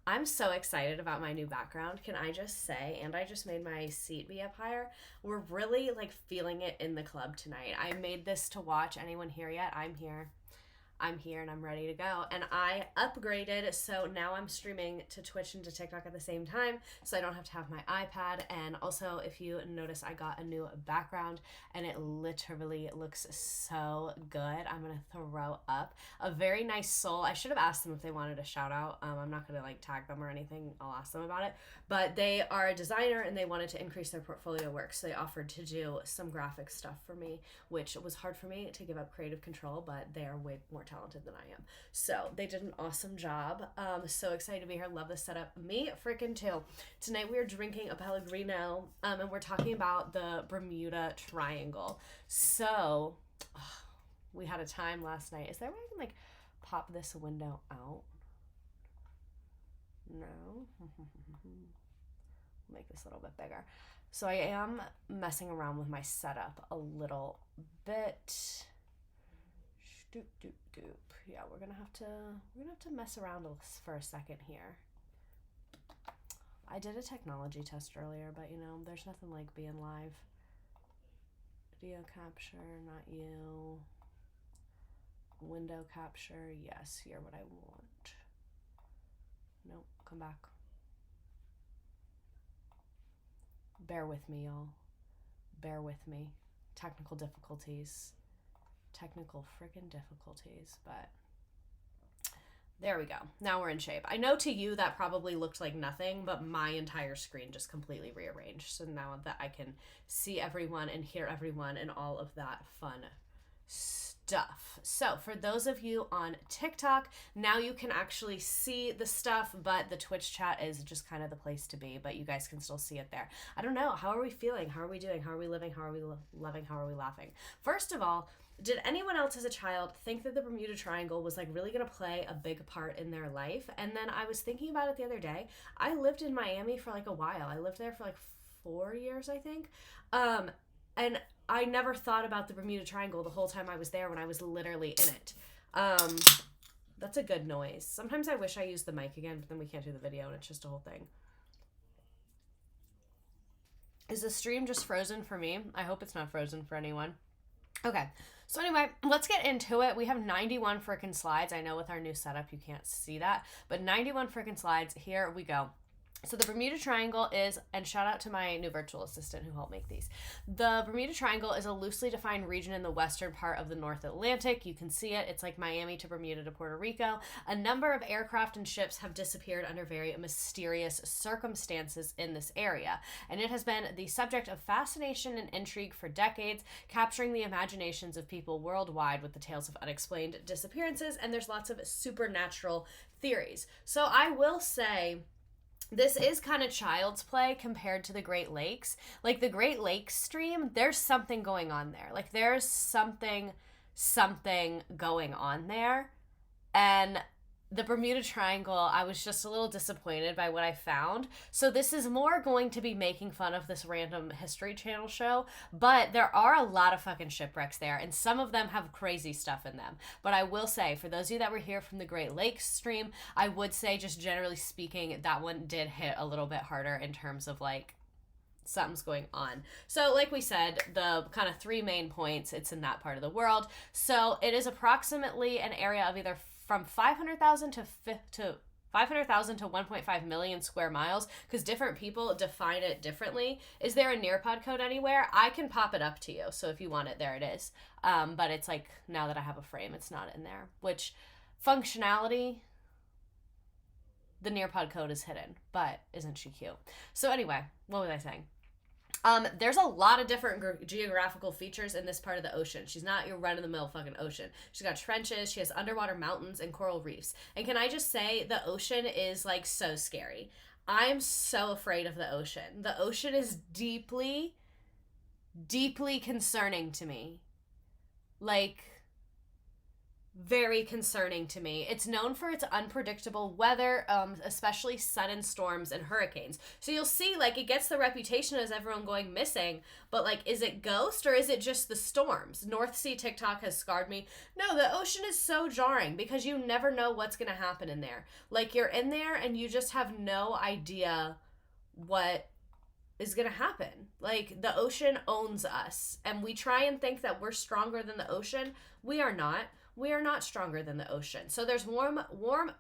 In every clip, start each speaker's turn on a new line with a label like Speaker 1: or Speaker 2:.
Speaker 1: I'm so excited about my new background. Can I just say, and I just made my seat be up higher. We're really like feeling it in the club tonight. I made this to watch. Anyone here yet? I'm here. I'm here and I'm ready to go. And I upgraded, so now I'm streaming to Twitch and to TikTok at the same time, so I don't have to have my iPad. And also, if you notice, I got a new background, and it literally looks so good. I'm gonna throw up. A very nice soul. I should have asked them if they wanted a shout out. I'm not gonna like tag them or anything. I'll ask them about it. But they are a designer and they wanted to increase their portfolio work, so they offered to do some graphic stuff for me, which was hard for me to give up creative control, but they are way more talented than I am. So they did an awesome job. So excited to be here. Love this setup. Me freaking too. Tonight we are drinking a Pellegrino, and we're talking about the Bermuda Triangle. So we had a time last night. Is there a way I can like pop this window out? No. Make this a little bit bigger. So I am messing around with my setup a little bit. Doop doop doop. Yeah, we're gonna have to mess around for a second here. I did a technology test earlier, but there's nothing like being live. Video capture, not you. Window capture, yes, you're what I want. Nope, come back. Bear with me, y'all. Bear with me. Technical difficulties. Technical freaking difficulties, but there we go. Now we're in shape. I know to you that probably looked like nothing, but my entire screen just completely rearranged. So now that I can see everyone and hear everyone and all of that fun stuff. So for those of you on TikTok, now you can actually see the stuff, but the Twitch chat is just kind of the place to be, but you guys can still see it there. I don't know. How are we feeling? How are we doing? How are we living? How are we loving? How are we laughing? First of all, did anyone else as a child think that the Bermuda Triangle was like really going to play a big part in their life? And then I was thinking about it the other day. I lived in Miami for like a while. I lived there for like 4 years, I think. And I never thought about the Bermuda Triangle the whole time I was there when I was literally in it. That's a good noise. Sometimes I wish I used the mic again, but then we can't do the video and it's just a whole thing. Is the stream just frozen for me? I hope it's not frozen for anyone. Okay, so anyway, let's get into it. We have 91 freaking slides. I know with our new setup you can't see that, but 91 freaking slides. Here we go. So the Bermuda Triangle is, and shout out to my new virtual assistant who helped make these. The Bermuda Triangle is a loosely defined region in the western part of the North Atlantic. You can see it. It's like Miami to Bermuda to Puerto Rico. A number of aircraft and ships have disappeared under very mysterious circumstances in this area. And it has been the subject of fascination and intrigue for decades, capturing the imaginations of people worldwide with the tales of unexplained disappearances. And there's lots of supernatural theories. So I will say, this is kind of child's play compared to the Great Lakes. Like the Great Lakes stream, there's something going on there. Like there's something going on there. And the Bermuda Triangle, I was just a little disappointed by what I found. So this is more going to be making fun of this random History Channel show, but there are a lot of fucking shipwrecks there, and some of them have crazy stuff in them. But I will say, for those of you that were here from the Great Lakes stream, I would say, just generally speaking, that one did hit a little bit harder in terms of like something's going on. So like we said, the kind of three main points, it's in that part of the world. So it is approximately an area of either from 500,000 to 500,000 to 1.5 million square miles, because different people define it differently. Is there a Nearpod code anywhere? I can pop it up to you. So if you want it, there it is. But it's like, now that I have a frame, it's not in there. Which functionality, the Nearpod code is hidden, but isn't she cute? So anyway, what was I saying? There's a lot of different geographical features in this part of the ocean. She's not your run-of-the-mill fucking ocean. She's got trenches, she has underwater mountains and coral reefs. And can I just say, the ocean is like so scary. I'm so afraid of the ocean. The ocean is deeply, deeply concerning to me. Like, very concerning to me. It's known for its unpredictable weather, especially sudden storms and hurricanes. So you'll see, like, it gets the reputation as everyone going missing, but, like, is it ghost or is it just the storms? North Sea TikTok has scarred me. No, the ocean is so jarring because you never know what's going to happen in there. Like, you're in there and you just have no idea what is going to happen. Like, the ocean owns us, and we try and think that we're stronger than the ocean. We are not. We are not stronger than the ocean. So there's warm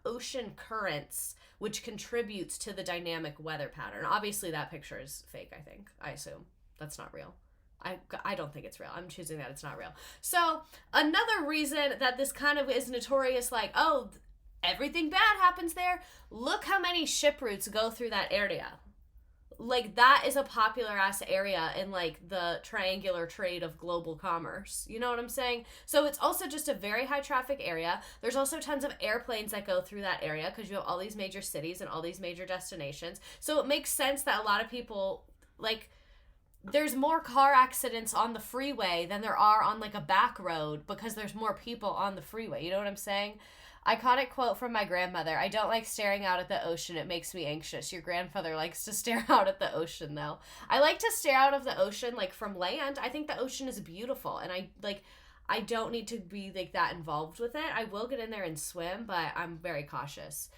Speaker 1: ocean currents, which contributes to the dynamic weather pattern. Obviously, that picture is fake, I think. I assume. That's not real. I don't think it's real. I'm choosing that it's not real. So another reason that this kind of is notorious, like, oh, everything bad happens there. Look how many ship routes go through that area. Like, that is a popular ass area in, like, the triangular trade of global commerce. You know what I'm saying? So it's also just a very high traffic area. There's also tons of airplanes that go through that area because you have all these major cities and all these major destinations. So it makes sense that a lot of people, like, there's more car accidents on the freeway than there are on, like, a back road because there's more people on the freeway. You know what I'm saying? Iconic quote from my grandmother: "I don't like staring out at the ocean. It makes me anxious." Your grandfather likes to stare out at the ocean, though. I like to stare out of the ocean, like, from land. I think the ocean is beautiful, and I don't need to be, like, that involved with it. I will get in there and swim, but I'm very cautious.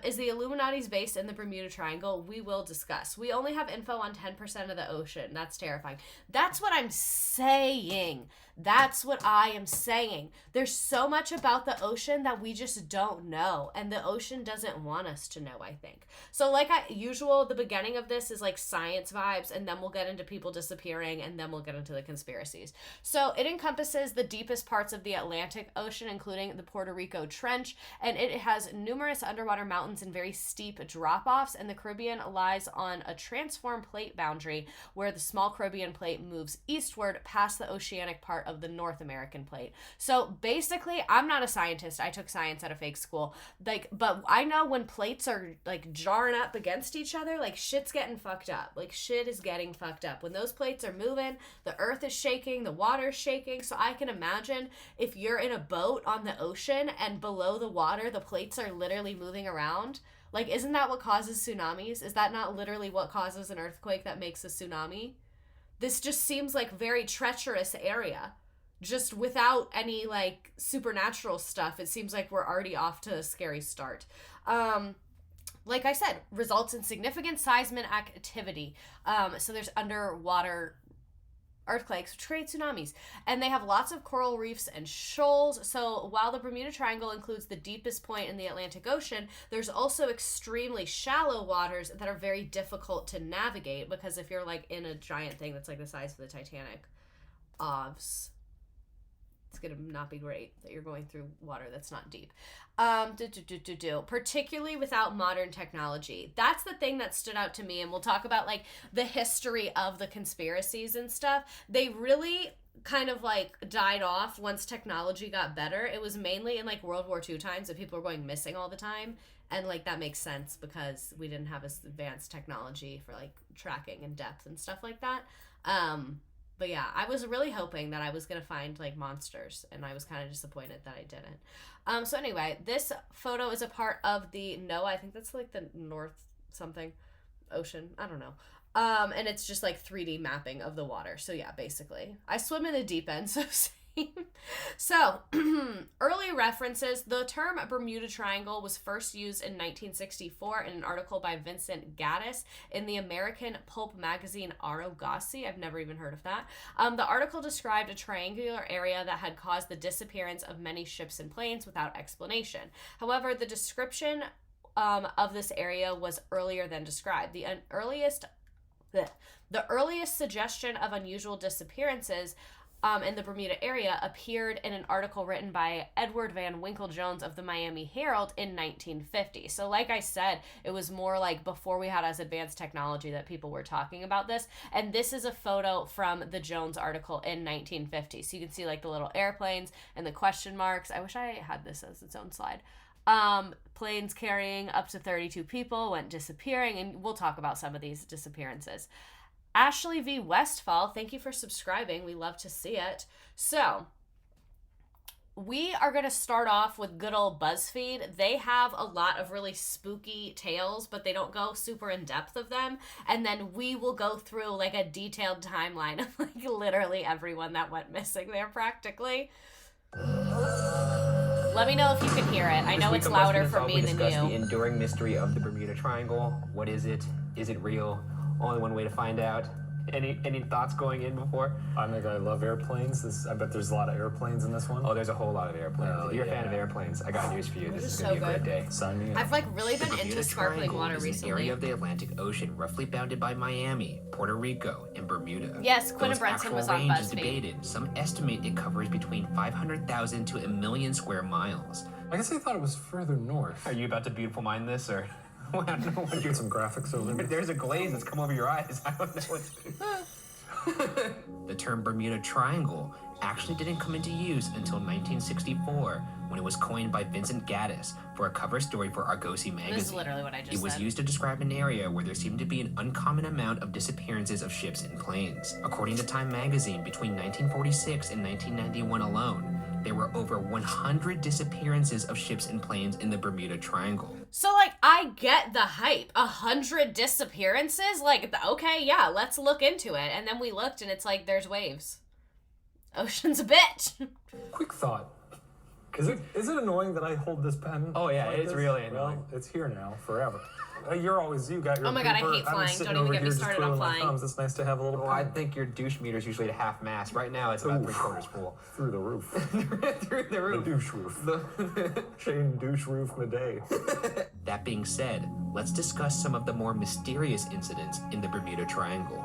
Speaker 1: Is the Illuminati's based in the Bermuda Triangle? We will discuss. We only have info on 10% of the ocean. That's terrifying. That's what I'm saying. That's what I am saying. There's so much about the ocean that we just don't know, and the ocean doesn't want us to know, I think. So, like usual, the beginning of this is like science vibes, and then we'll get into people disappearing, and then we'll get into the conspiracies. So it encompasses the deepest parts of the Atlantic Ocean, including the Puerto Rico Trench, and it has numerous underwater mountains and very steep drop-offs, and the Caribbean lies on a transform plate boundary where the small Caribbean plate moves eastward past the oceanic part of the North American plate. So basically, I'm not a scientist. I took science at a fake school. Like, but I know when plates are, like, jarring up against each other, like, shit's getting fucked up. Like, shit is getting fucked up. When those plates are moving, the earth is shaking, the water's shaking. So I can imagine if you're in a boat on the ocean and below the water, the plates are literally moving around. Like, isn't that what causes tsunamis? Is that not literally what causes an earthquake that makes a tsunami? This just seems like very treacherous area. Just without any, like, supernatural stuff, it seems like we're already off to a scary start. Like I said, results in significant seismic activity. So there's underwater earthquakes, which create tsunamis. And they have lots of coral reefs and shoals. So while the Bermuda Triangle includes the deepest point in the Atlantic Ocean, there's also extremely shallow waters that are very difficult to navigate, because if you're, like, in a giant thing that's, like, the size of the Titanic, it's going to not be great that you're going through water that's not deep. Particularly without modern technology. That's the thing that stood out to me, and we'll talk about, like, the history of the conspiracies and stuff. They really kind of, like, died off once technology got better. It was mainly in, like, World War II times that people were going missing all the time. And, like, that makes sense because we didn't have as advanced technology for, like, tracking and depth and stuff like that. But yeah, I was really hoping that I was going to find, like, monsters, and I was kind of disappointed that I didn't. So anyway, this photo is a part of the NOAA. I think that's, like, the North something ocean. I don't know. And it's just, like, 3D mapping of the water. So yeah, basically. I swim in the deep end, so same. So, early references. The term Bermuda Triangle was first used in 1964 in an article by Vincent Gaddis in the American pulp magazine Argosy. I've never even heard of that. The article described a triangular area that had caused the disappearance of many ships and planes without explanation. However, the description of this area was earlier than described. The earliest suggestion of unusual disappearances in the Bermuda area appeared in an article written by Edward Van Winkle Jones of the Miami Herald in 1950. So like I said, it was more like before we had as advanced technology that people were talking about this. And this is a photo from the Jones article in 1950. So you can see, like, the little airplanes and the question marks. I wish I had this as its own slide. Planes carrying up to 32 people went disappearing, and we'll talk about some of these disappearances. Ashley V. Westfall, thank you for subscribing. We love to see it. So, we are going to start off with good old BuzzFeed. They have a lot of really spooky tales, but they don't go super in depth of them. And then we will go through like a detailed timeline of like literally everyone that went missing there practically. Let me know if you can hear it. I know it's louder for me than you.
Speaker 2: The enduring mystery of the Bermuda Triangle. What is it? Is it real? Only one way to find out. Any thoughts going in before?
Speaker 3: I love airplanes. I bet there's a lot of airplanes in this one.
Speaker 2: Oh, there's a whole lot of airplanes. If you're a fan of airplanes, I got news for you. This is going to be a great day.
Speaker 3: Sign me up.
Speaker 1: I've like really been into sparkling water
Speaker 2: is
Speaker 1: recently.
Speaker 2: An area of the Atlantic Ocean roughly bounded by Miami, Puerto Rico, and Bermuda.
Speaker 1: Yes, Quinn and Brenton was on
Speaker 2: BuzzFeed. Is
Speaker 1: BuzzFeed.
Speaker 2: debated. Some estimate it covers between 500,000 to 1 million square miles.
Speaker 3: I guess I thought it was further north.
Speaker 2: Are you about to beautiful mind this, or? I don't know what
Speaker 3: Get some graphics over there.
Speaker 2: There's a glaze that's come over your eyes. I don't know what's... The term Bermuda Triangle actually didn't come into use until 1964, when it was coined by Vincent Gaddis for a cover story for Argosy magazine.
Speaker 1: This is literally what I just said.
Speaker 2: It was used to describe an area where there seemed to be an uncommon amount of disappearances of ships and planes. According to Time magazine, between 1946 and 1991 alone, there were over 100 disappearances of ships and planes in the Bermuda Triangle.
Speaker 1: So, like, I get the hype. 100 disappearances? Like, okay, yeah, let's look into it. And then we looked, and it's like, there's waves. Ocean's a bitch.
Speaker 3: Quick thought. Is it annoying that I hold this pen?
Speaker 2: Oh, yeah,
Speaker 3: like
Speaker 2: it's
Speaker 3: this?
Speaker 2: really annoying.
Speaker 3: Well, it's here now, forever. You got your
Speaker 1: Oh my God, I
Speaker 3: paper.
Speaker 1: hate flying.
Speaker 3: I'm sitting
Speaker 1: Don't even
Speaker 3: over
Speaker 1: get me
Speaker 3: here just
Speaker 1: started on
Speaker 3: twiddling my
Speaker 1: flying.
Speaker 3: thumbs. It's nice to have a little
Speaker 2: Well, I
Speaker 3: pen.
Speaker 2: think your douche meter's usually at half mast. Right now, it's about 3/4 full.
Speaker 3: Through the roof.
Speaker 2: Through the roof.
Speaker 3: The douche roof. Shane douche roof Madej.
Speaker 2: That being said, let's discuss some of the more mysterious incidents in the Bermuda Triangle.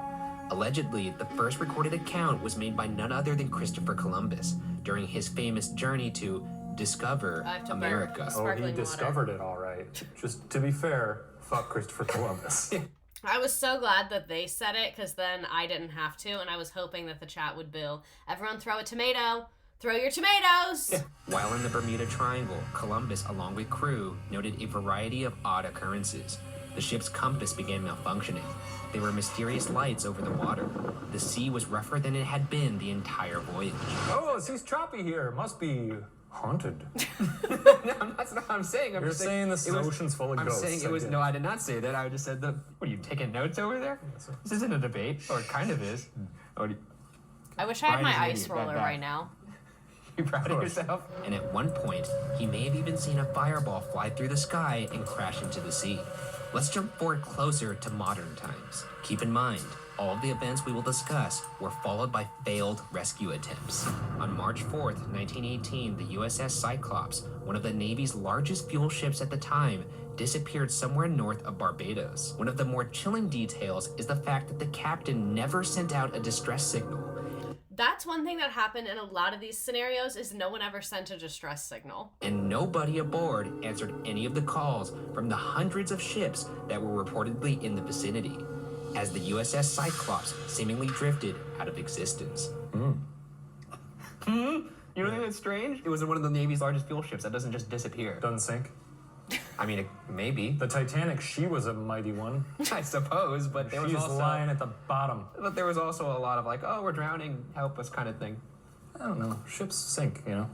Speaker 2: Allegedly, the first recorded account was made by none other than Christopher Columbus during his famous journey to discover America.
Speaker 3: Oh, he discovered it all right. Just to be fair, fuck Christopher Columbus.
Speaker 1: I was so glad that they said it, because then I didn't have to, and I was hoping that the chat would boo. Everyone throw a tomato. Throw your tomatoes!
Speaker 2: While in the Bermuda Triangle, Columbus, along with crew, noted a variety of odd occurrences. The ship's compass began malfunctioning. There were mysterious lights over the water. The sea was rougher than it had been the entire voyage.
Speaker 3: Oh, sea's choppy here. Must be haunted.
Speaker 2: No, that's not what I'm saying.
Speaker 3: You're saying this ocean's full of ghosts.
Speaker 2: I'm saying it was... No, I did not say that. I just said that... What, are you taking notes over there?
Speaker 3: Yes, sir.
Speaker 2: This isn't a debate. Or it kind of is. Oh,
Speaker 1: I wish I had
Speaker 2: Brian is
Speaker 1: my
Speaker 2: an
Speaker 1: ice
Speaker 2: idiot.
Speaker 1: roller
Speaker 2: That-
Speaker 1: right now.
Speaker 2: you proud of yourself? And at one point, he may have even seen a fireball fly through the sky and crash into the sea. Let's jump forward closer to modern times. Keep in mind, all of the events we will discuss were followed by failed rescue attempts. On March 4th, 1918, the USS Cyclops, one of the Navy's largest fuel ships at the time, disappeared somewhere north of Barbados. One of the more chilling details is the fact that the captain never sent out a distress signal.
Speaker 1: That's one thing that happened in a lot of these scenarios, is no one ever sent a distress signal.
Speaker 2: And nobody aboard answered any of the calls from the hundreds of ships that were reportedly in the vicinity, as the USS Cyclops seemingly drifted out of existence. You don't think that's strange? It was one of the Navy's largest fuel ships. That doesn't just disappear.
Speaker 3: Doesn't sink.
Speaker 2: I mean, maybe.
Speaker 3: The Titanic, she was a mighty one.
Speaker 2: I suppose, but there was
Speaker 3: She's
Speaker 2: also...
Speaker 3: lying at the bottom.
Speaker 2: But there was also a lot of like, oh, we're drowning, help us kind of thing.
Speaker 3: I don't know. Ships sink, you know?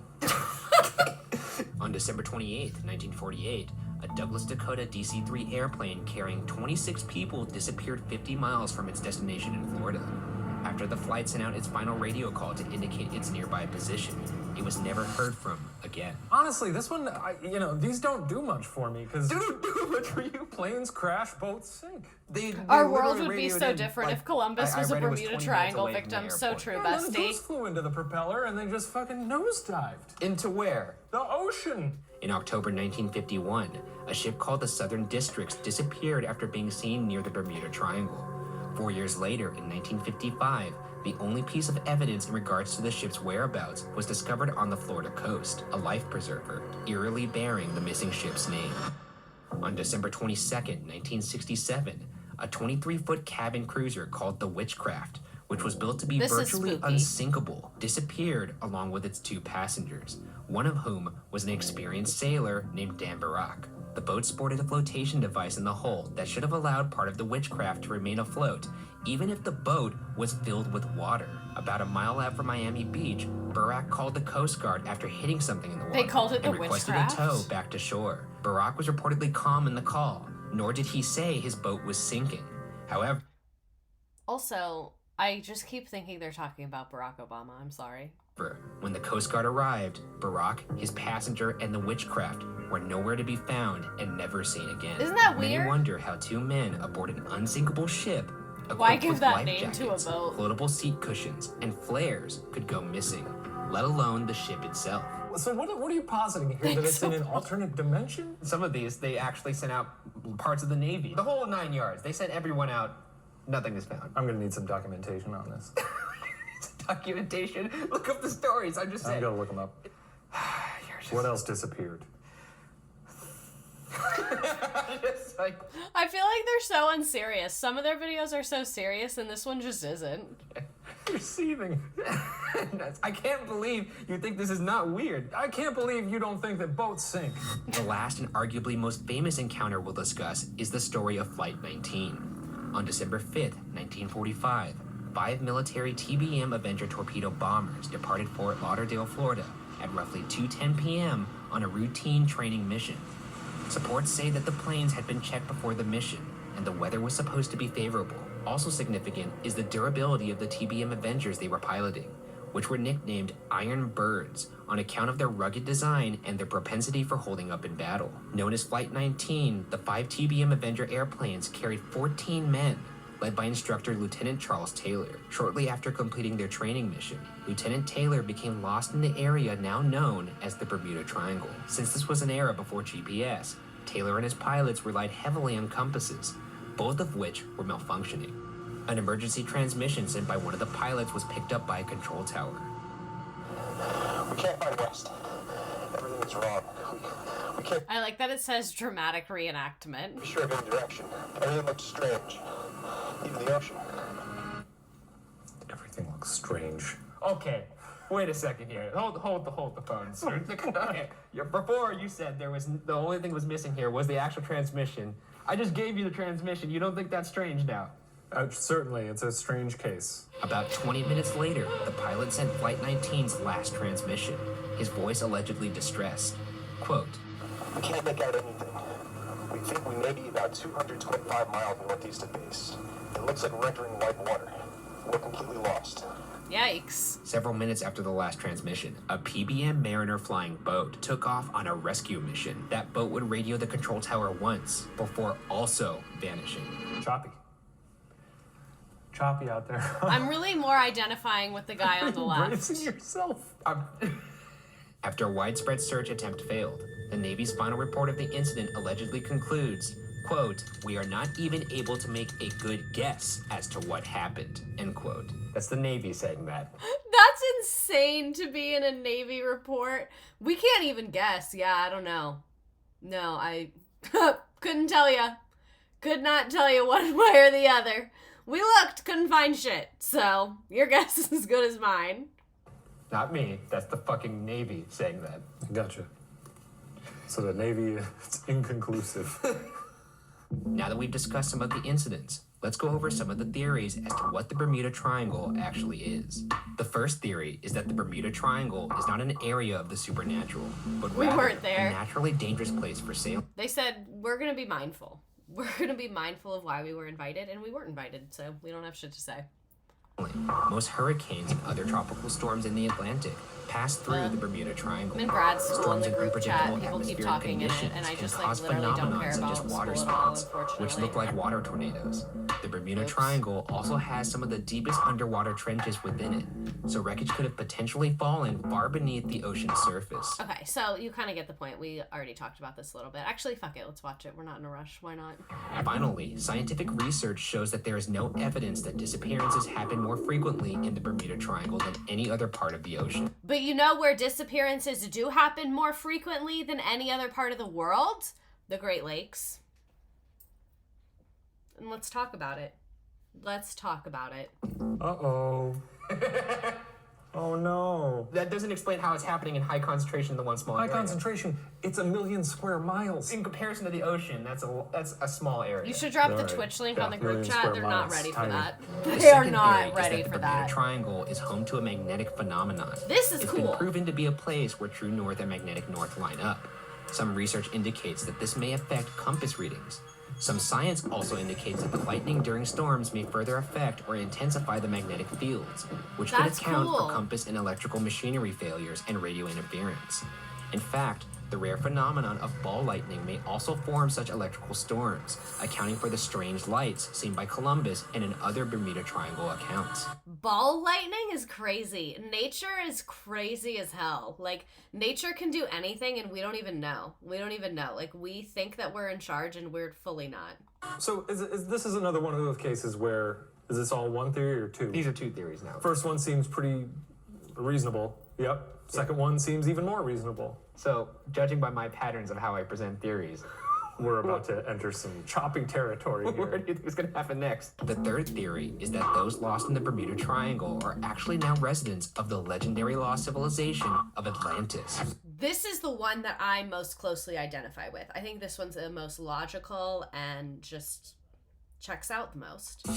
Speaker 2: On December 28th, 1948, a Douglas Dakota DC-3 airplane carrying 26 people disappeared 50 miles from its destination in Florida. After the flight sent out its final radio call to indicate its nearby position, it was never heard from again.
Speaker 3: Honestly, this one, these don't do much for me, because...
Speaker 2: Dude, what for you?
Speaker 3: Planes crash, boats sink.
Speaker 1: Our world would be so different if Columbus was a
Speaker 2: read it was
Speaker 1: Bermuda
Speaker 2: 20 minutes
Speaker 1: Triangle
Speaker 2: away from the
Speaker 1: victim. So
Speaker 2: airport.
Speaker 1: true,
Speaker 3: And then the
Speaker 1: bestie.
Speaker 3: goose flew into the propeller, and they just fucking nosedived.
Speaker 2: Into where?
Speaker 3: The ocean!
Speaker 2: In October 1951, a ship called the Southern Districts disappeared after being seen near the Bermuda Triangle. 4 years later, in 1955, the only piece of evidence in regards to the ship's whereabouts was discovered on the Florida coast, a life preserver, eerily bearing the missing ship's name. On December 22nd, 1967, a 23-foot cabin cruiser called the Witchcraft, which was built to be
Speaker 1: This is
Speaker 2: virtually
Speaker 1: spooky.
Speaker 2: unsinkable, disappeared along with its 2 passengers, one of whom was an experienced sailor named Dan Barak. The boat sported a flotation device in the hull that should have allowed part of the witchcraft to remain afloat, even if the boat was filled with water. About a mile out from Miami Beach, Barak called the Coast Guard after hitting something in the water.
Speaker 1: They called it the
Speaker 2: and requested
Speaker 1: witchcraft?
Speaker 2: a tow back to shore. Barak was reportedly calm in the call, nor did he say his boat was sinking. However,
Speaker 1: Also, I just keep thinking they're talking about Barack Obama. I'm sorry.
Speaker 2: when the Coast Guard arrived, Barak, his passenger, and the witchcraft were nowhere to be found and never seen again.
Speaker 1: Isn't that
Speaker 2: Many
Speaker 1: weird?
Speaker 2: wonder how two men aboard an unsinkable ship
Speaker 1: Why
Speaker 2: equipped
Speaker 1: give
Speaker 2: with
Speaker 1: that
Speaker 2: life
Speaker 1: name to a
Speaker 2: jackets,
Speaker 1: boat?
Speaker 2: floatable seat cushions, and flares could go missing, let alone the ship itself.
Speaker 3: So what are you positing here? That it's in an alternate dimension?
Speaker 2: Some of these, they actually sent out parts of the Navy. The whole 9 yards. They sent everyone out. Nothing is found.
Speaker 3: I'm gonna need some documentation on this.
Speaker 2: Documentation. Look up the stories. I'm just saying.
Speaker 3: I'm gonna look them up. What else disappeared?
Speaker 2: Just like,
Speaker 1: I feel like they're so unserious. Some of their videos are so serious, and this one just isn't.
Speaker 3: You're seething.
Speaker 2: I can't believe you think this is not weird.
Speaker 3: I can't believe you don't think that boats sink.
Speaker 2: The last and arguably most famous encounter we'll discuss is the story of Flight 19. On December 5th, 1945, 5 military TBM Avenger torpedo bombers departed Fort Lauderdale, Florida at roughly 2:10 p.m. on a routine training mission. Supports say that the planes had been checked before the mission, and the weather was supposed to be favorable. Also significant is the durability of the TBM Avengers they were piloting, which were nicknamed Iron Birds on account of their rugged design and their propensity for holding up in battle. Known as Flight 19, the 5 TBM Avenger airplanes carried 14 men, led by instructor Lieutenant Charles Taylor. Shortly after completing their training mission, Lieutenant Taylor became lost in the area now known as the Bermuda Triangle. Since this was an era before GPS, Taylor and his pilots relied heavily on compasses, both of which were malfunctioning. An emergency transmission sent by one of the pilots was picked up by a control tower.
Speaker 4: We can't find West. Everything is wrong. We can't
Speaker 1: I like that it says dramatic reenactment.
Speaker 4: be sure of any direction. Everything looks strange. Even the ocean.
Speaker 3: Everything looks strange.
Speaker 2: Okay, wait a second here. Hold the phone, sir. Okay. Before you said the only thing was missing here was the actual transmission. I just gave you the transmission. You don't think that's strange now?
Speaker 3: Certainly, it's a strange case.
Speaker 2: About 20 minutes later, the pilot sent Flight 19's last transmission, his voice allegedly distressed. Quote,
Speaker 4: We can't make out anything. We think we may be about 225 miles northeast of base. It looks like we're entering white water. We're completely lost.
Speaker 1: Yikes.
Speaker 2: Several minutes after the last transmission, a PBM Mariner flying boat took off on a rescue mission. That boat would radio the control tower once, before also vanishing.
Speaker 3: Choppy out there.
Speaker 1: I'm really more identifying with the guy on the left.
Speaker 3: Bracing yourself.
Speaker 2: After a widespread search attempt failed, the Navy's final report of the incident allegedly concludes, quote, we are not even able to make a good guess as to what happened, end quote. That's the Navy saying that.
Speaker 1: That's insane to be in a Navy report. We can't even guess. Yeah, I don't know. No, I couldn't tell you. Could not tell you one way or the other. We looked, couldn't find shit. So, your guess is as good as mine.
Speaker 2: Not me. That's the fucking Navy saying that.
Speaker 3: Gotcha. So the Navy, it's inconclusive.
Speaker 2: Now that we've discussed some of the incidents, let's go over some of the theories as to what the Bermuda Triangle actually is. The first theory is that the Bermuda Triangle is not an area of the supernatural, but
Speaker 1: We
Speaker 2: rather
Speaker 1: weren't there.
Speaker 2: a naturally dangerous place for sailing.
Speaker 1: They said, we're going to be mindful. We're going to be mindful of why we were invited, and we weren't invited, so we don't have shit to say.
Speaker 2: Most hurricanes and other tropical storms in the Atlantic pass through the Bermuda Triangle.
Speaker 1: I'm in grad school in
Speaker 2: Storms
Speaker 1: the
Speaker 2: and
Speaker 1: group chat,
Speaker 2: unpredictable
Speaker 1: people keep
Speaker 2: atmospheric
Speaker 1: talking in it,
Speaker 2: conditions
Speaker 1: and I
Speaker 2: can
Speaker 1: just like
Speaker 2: cause
Speaker 1: literally don't care
Speaker 2: phenomenons
Speaker 1: about
Speaker 2: such as water
Speaker 1: school at all,
Speaker 2: spots,
Speaker 1: unfortunately.
Speaker 2: which look like water tornadoes. The Bermuda
Speaker 1: Oops.
Speaker 2: Triangle also has some of the deepest underwater trenches within it, so wreckage could have potentially fallen far beneath the ocean's surface.
Speaker 1: Okay, so you kind of get the point. We already talked about this a little bit. Actually, fuck it. Let's watch it. We're not in a rush. Why not?
Speaker 2: Finally, scientific research shows that there is no evidence that disappearances happen more frequently in the Bermuda Triangle than any other part of the ocean.
Speaker 1: But you know where disappearances do happen more frequently than any other part of the world? The Great Lakes. And let's talk about it. Let's talk about it.
Speaker 3: Uh-oh. Oh no.
Speaker 2: That doesn't explain how it's happening in high concentration in the one small
Speaker 3: High
Speaker 2: area.
Speaker 3: concentration. It's 1,000,000 square miles.
Speaker 2: In comparison to the ocean, that's a small area.
Speaker 1: You should drop the
Speaker 3: Right.
Speaker 1: Twitch link
Speaker 3: Yeah,
Speaker 1: on the group
Speaker 3: 1,000,000
Speaker 1: chat.
Speaker 3: square
Speaker 1: They're not
Speaker 3: miles.
Speaker 1: ready for
Speaker 3: Tiny.
Speaker 1: that.
Speaker 2: The
Speaker 1: They are
Speaker 2: second
Speaker 1: not
Speaker 2: theory is
Speaker 1: ready
Speaker 2: that
Speaker 1: for
Speaker 2: the Bermuda
Speaker 1: that.
Speaker 2: Triangle is home to a magnetic phenomenon.
Speaker 1: This is
Speaker 2: It's
Speaker 1: cool.
Speaker 2: been proven to be a place where true north and magnetic north line up. Some research indicates that this may affect compass readings. Some science also indicates that the lightning during storms may further affect or intensify the magnetic fields, which
Speaker 1: That's
Speaker 2: could account
Speaker 1: cool.
Speaker 2: for compass and electrical machinery failures and radio interference. In fact, the rare phenomenon of ball lightning may also form such electrical storms, accounting for the strange lights seen by Columbus and in other Bermuda Triangle accounts.
Speaker 1: Ball lightning is crazy. Nature is crazy as hell. Like, nature can do anything and we don't even know. Like, we think that we're in charge and we're fully not.
Speaker 3: So this is another one of those cases where, is this all one theory or two?
Speaker 2: These are two theories now.
Speaker 3: First one seems pretty reasonable. Yep. Second one seems even more reasonable.
Speaker 2: So, judging by my patterns of how I present theories,
Speaker 3: We're about to enter some choppy territory
Speaker 2: what
Speaker 3: here.
Speaker 2: do you think is going to happen next? The third theory is that those lost in the Bermuda Triangle are actually now residents of the legendary lost civilization of Atlantis.
Speaker 1: This is the one that I most closely identify with. I think this one's the most logical and just checks out the most.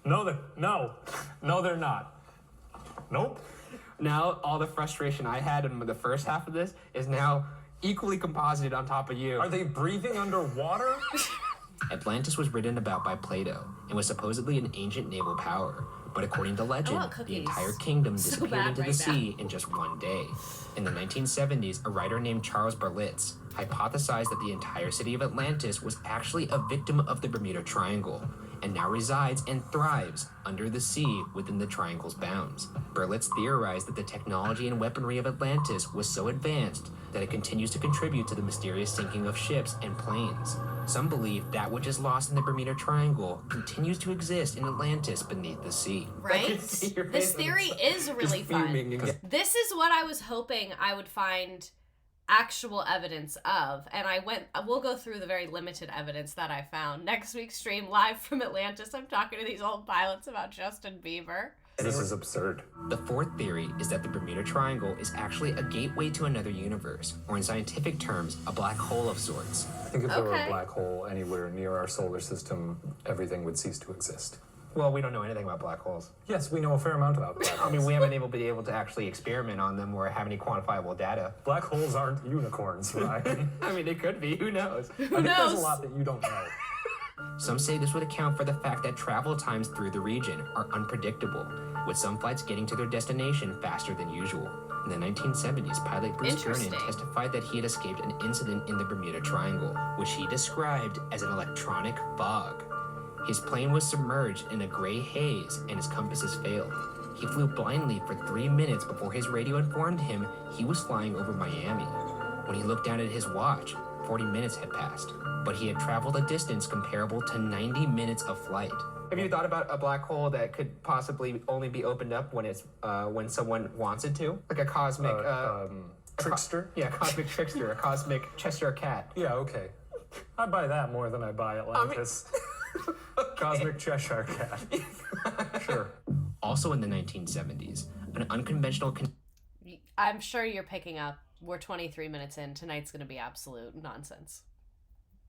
Speaker 3: No, they're not. Nope.
Speaker 2: Now, all the frustration I had in the first half of this is now equally composited on top of you.
Speaker 3: Are they breathing underwater?
Speaker 2: Atlantis was written about by Plato and was supposedly an ancient naval power. But according to legend,
Speaker 1: want
Speaker 2: the
Speaker 1: cookies
Speaker 2: entire kingdom
Speaker 1: so
Speaker 2: disappeared
Speaker 1: bad
Speaker 2: into the
Speaker 1: right
Speaker 2: sea in just one day. In the 1970s, a writer named Charles Berlitz hypothesized that the entire city of Atlantis was actually a victim of the Bermuda Triangle and now resides and thrives under the sea within the triangle's bounds. Berlitz theorized that the technology and weaponry of Atlantis was so advanced that it continues to contribute to the mysterious sinking of ships and planes. Some believe that which is lost in the Bermuda Triangle continues to exist in Atlantis beneath the sea.
Speaker 1: Right?
Speaker 2: see your
Speaker 1: This
Speaker 2: face
Speaker 1: theory is really fun.
Speaker 2: fuming and
Speaker 1: This is what I was hoping I would find actual evidence of, and we'll go through the very limited evidence that I found. Next week's stream, live from Atlantis, I'm talking to these old pilots about Justin Bieber.
Speaker 3: This is absurd.
Speaker 2: The fourth theory is that the Bermuda Triangle is actually a gateway to another universe, or in scientific terms, a black hole of sorts.
Speaker 3: I think if there were
Speaker 1: Okay.
Speaker 3: a black hole anywhere near our solar system, everything would cease to exist.
Speaker 2: Well, we don't know anything about black holes.
Speaker 3: Yes, we know a fair amount about black holes.
Speaker 2: I mean, we haven't been able to actually experiment on them or have any quantifiable data.
Speaker 3: Black holes aren't unicorns, Ryan.
Speaker 2: I mean, they could be. Who knows?
Speaker 3: I think there's a lot that you don't know.
Speaker 2: Some say this would account for the fact that travel times through the region are unpredictable, with some flights getting to their destination faster than usual. In the 1970s, pilot Bruce Gernon
Speaker 1: Interesting.
Speaker 2: testified that he had escaped an incident in the Bermuda Triangle, which he described as an electronic fog. His plane was submerged in a gray haze and his compasses failed. He flew blindly for 3 minutes before his radio informed him he was flying over Miami. When he looked down at his watch, 40 minutes had passed, but he had traveled a distance comparable to 90 minutes of flight. Have you thought about a black hole that could possibly only be opened up when it's when someone wants it to? Like a cosmic
Speaker 3: Trickster?
Speaker 2: yeah, cosmic trickster, a cosmic Cheshire cat.
Speaker 3: Yeah, okay. I buy that more than I buy Atlantis. Cosmic Cheshire Cat. Sure.
Speaker 2: Also in the 1970s, an unconventional
Speaker 1: I'm sure you're picking up. We're 23 minutes in. Tonight's going to be absolute nonsense.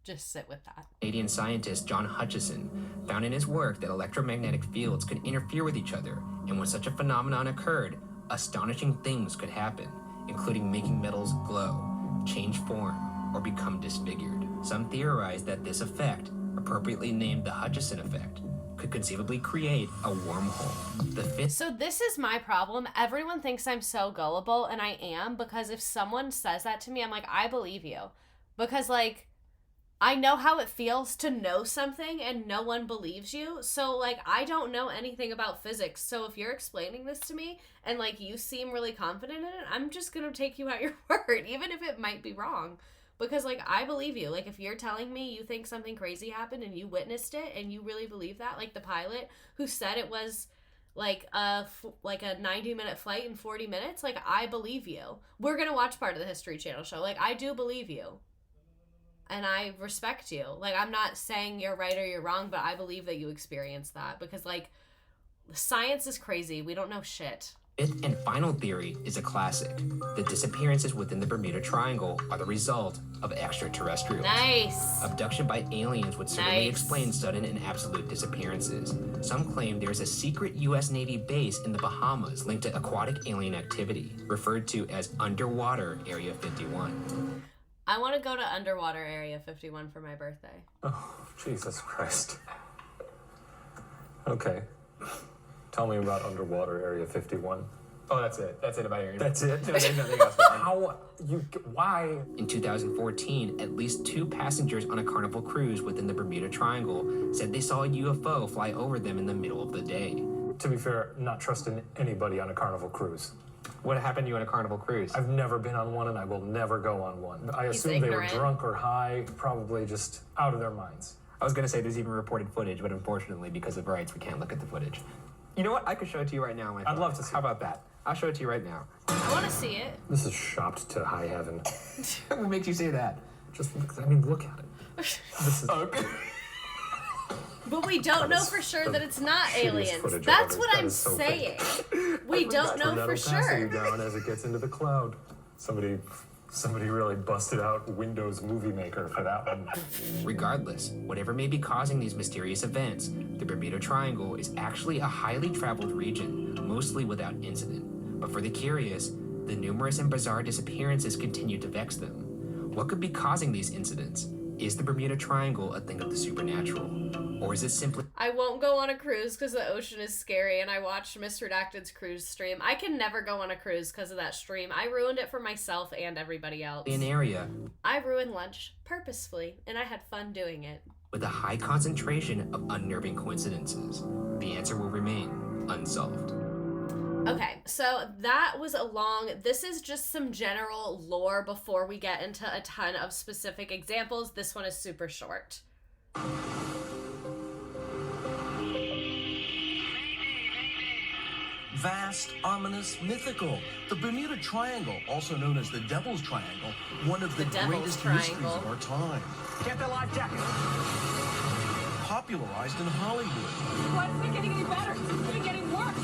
Speaker 1: Just sit with that.
Speaker 2: Canadian scientist John Hutchison found in his work that electromagnetic fields could interfere with each other, and when such a phenomenon occurred, astonishing things could happen, including making metals glow, change form, or become disfigured. Some theorize that this effect, appropriately named the Hutchison effect, could conceivably create a wormhole. The fifth
Speaker 1: So this is my problem. Everyone thinks I'm so gullible, and I am, because if someone says that to me, I'm like, I believe you. Because, like, I know how it feels to know something and no one believes you. So, like, I don't know anything about physics. So if you're explaining this to me and, like, you seem really confident in it, I'm just going to take you at your word, even if it might be wrong. Because, like, I believe you. Like, if you're telling me you think something crazy happened and you witnessed it and you really believe that, like the pilot who said it was, like a 90-minute flight in 40 minutes, like, I believe you. We're going to watch part of the History Channel show. Like, I do believe you. and I respect you. Like, I'm not saying you're right or you're wrong, but I believe that you experienced that because, like, science is crazy. We don't know shit.
Speaker 2: Fifth and final theory is a classic. The disappearances within the Bermuda Triangle are the result of extraterrestrials.
Speaker 1: Nice.
Speaker 2: Abduction by aliens would certainly explain sudden and absolute disappearances. Some claim there is a secret U.S. Navy base in the Bahamas linked to aquatic alien activity, referred to as Underwater Area 51.
Speaker 1: I want to go to Underwater Area 51 for my birthday.
Speaker 3: Oh, Jesus Christ. Okay. Tell me about Underwater Area 51.
Speaker 5: Oh, that's it. That's it about Area.
Speaker 3: That's it?
Speaker 5: No, there's nothing else.
Speaker 3: Why?
Speaker 2: In 2014, at least 2 passengers on a Carnival cruise within the Bermuda Triangle said they saw a UFO fly over them in the middle of the day.
Speaker 3: To be fair, not trusting anybody on a Carnival cruise.
Speaker 5: What happened to you on a Carnival cruise?
Speaker 3: I've never been on one and I will never go on one. I assume they were drunk or high, probably just out of their minds.
Speaker 5: I was going to say there's even reported footage, but unfortunately, because of rights, we can't look at the footage. You know what? I could show it to you right now.
Speaker 3: I'd love to see it.
Speaker 5: How about that? I'll show it to you right now.
Speaker 1: I want to see it.
Speaker 3: This is shopped to high heaven.
Speaker 5: What makes you say that?
Speaker 3: Just, look at it. This is...
Speaker 5: Okay.
Speaker 1: But we don't know for sure that it's not aliens. That's what I'm saying. We don't know for sure.
Speaker 3: Down as it gets into the cloud. Somebody really busted out Windows Movie Maker for that one.
Speaker 2: Regardless, whatever may be causing these mysterious events, the Bermuda Triangle is actually a highly traveled region, mostly without incident. But for the curious, the numerous and bizarre disappearances continue to vex them. What could be causing these incidents? Is the Bermuda Triangle a thing of the supernatural? Or is it simply...
Speaker 1: I won't go on a cruise because the ocean is scary, and I watched Miss Redacted's cruise stream. I can never go on a cruise because of that stream. I ruined it for myself and everybody else.
Speaker 2: an area
Speaker 1: I ruined lunch purposefully, and I had fun doing it.
Speaker 2: with a high concentration of unnerving coincidences? The answer will remain unsolved.
Speaker 1: Okay, so that was this is just some general lore before we get into a ton of specific examples. This one is super short.
Speaker 6: Vast, ominous, mythical. The Bermuda Triangle, also known as the Devil's Triangle, one of the greatest mysteries of our time.
Speaker 5: Get the life jacket.
Speaker 6: Popularized in Hollywood.
Speaker 7: Why isn't it getting any better? It's been getting worse.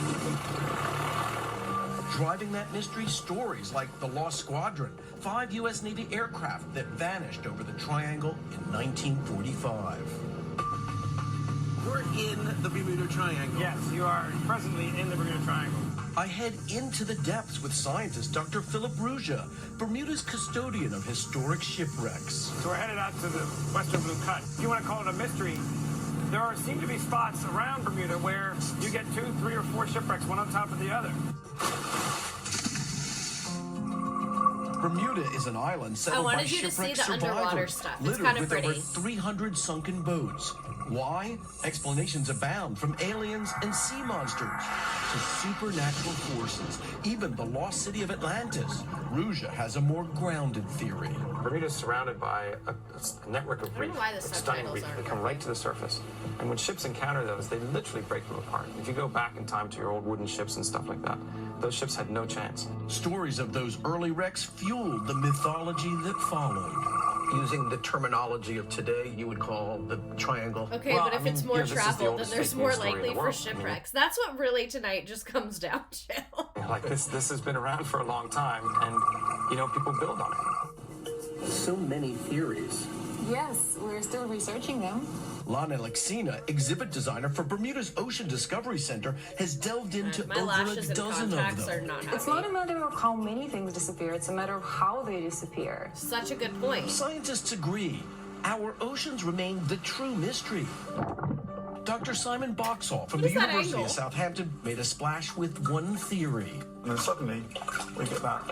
Speaker 6: Driving that mystery, stories like the Lost Squadron, 5 U.S. Navy aircraft that vanished over the Triangle in 1945.
Speaker 8: We're in the Bermuda Triangle.
Speaker 5: Yes, you are presently in the Bermuda Triangle.
Speaker 6: I head into the depths with scientist Dr. Philip Ruja, Bermuda's custodian of historic shipwrecks.
Speaker 5: So we're headed out to the Western Blue Cut. If you want to call it a mystery, there seem to be spots around Bermuda where you get 2, 3, or 4 shipwrecks, one on top of the other.
Speaker 6: Bermuda is an island settled by shipwrecked survivors, littered with over 300 sunken boats. Why? Explanations abound, from aliens and sea monsters to supernatural forces, even the lost city of Atlantis. Ruja has a more grounded theory.
Speaker 9: Bermuda is surrounded by a network of reef, stunning reef. They come right to the surface. And when ships encounter those, they literally break them apart. If you go back in time to your old wooden ships and stuff like that, those ships had no chance.
Speaker 6: Stories of those early wrecks fueled the mythology that followed.
Speaker 8: Using the terminology of today, you would call the triangle.
Speaker 1: Okay, but if it's more traveled, then there's more likely for shipwrecks. That's what really tonight just comes down to.
Speaker 9: Like this has been around for a long time, and people build on it.
Speaker 8: So many theories.
Speaker 7: Yes, we're still researching them.
Speaker 6: Lana Alexina, exhibit designer for Bermuda's Ocean Discovery Center, has delved into
Speaker 1: My
Speaker 6: over
Speaker 1: lashes
Speaker 6: a
Speaker 1: and
Speaker 6: dozen
Speaker 1: contacts
Speaker 6: of
Speaker 1: are
Speaker 6: them.
Speaker 1: not happy.
Speaker 7: It's not a matter of how many things disappear, it's a matter of how they disappear.
Speaker 1: Such a good point.
Speaker 6: Scientists agree, our oceans remain the true mystery. Dr. Simon Boxall from the University of Southampton made a splash with one theory.
Speaker 10: And then suddenly, we get that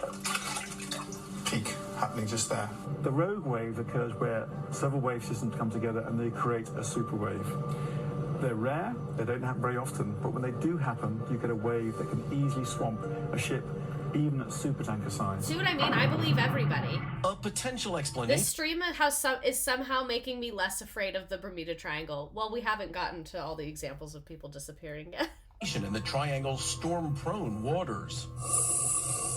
Speaker 10: peak happening just there.
Speaker 11: The rogue wave occurs where several wave systems come together and they create a super wave. They're rare, they don't happen very often, but when they do happen, you get a wave that can easily swamp a ship, even at supertanker size.
Speaker 1: See what I mean? I believe everybody.
Speaker 6: A potential explanation.
Speaker 1: This stream is somehow making me less afraid of the Bermuda Triangle. Well, we haven't gotten to all the examples of people disappearing yet.
Speaker 6: In the triangle's storm-prone waters.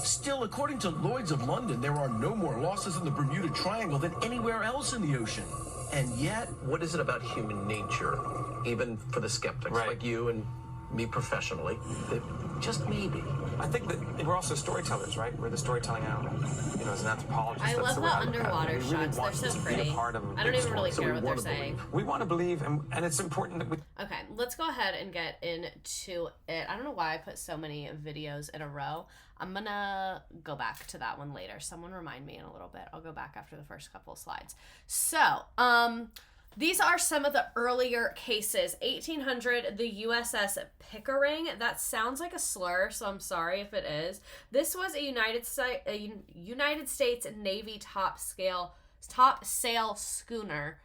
Speaker 6: Still, according to Lloyd's of London, there are no more losses in the Bermuda Triangle than anywhere else in the ocean. And yet...
Speaker 8: What is it about human nature, even for the skeptics like you and me professionally, that just maybe...
Speaker 9: I think that we're also storytellers, right? We're the storytelling animal. You know, as an anthropologist,
Speaker 1: I
Speaker 9: that's
Speaker 1: love
Speaker 9: the
Speaker 1: the
Speaker 9: way I look at it.
Speaker 1: underwater
Speaker 9: We really
Speaker 1: shots.
Speaker 9: want
Speaker 1: They're so
Speaker 9: to
Speaker 1: pretty.
Speaker 9: be a part of a
Speaker 1: I don't
Speaker 9: big
Speaker 1: even really
Speaker 9: story.
Speaker 1: care what they're saying.
Speaker 9: We want to believe, and it's important that we...
Speaker 1: Okay, let's go ahead and get into it. I don't know why I put so many videos in a row. I'm gonna go back to that one later. Someone remind me in a little bit. I'll go back after the first couple of slides. So, these are some of the earlier cases. 1800, the USS Pickering. That sounds like a slur, so I'm sorry if it is. This was a United States Navy top sail schooner.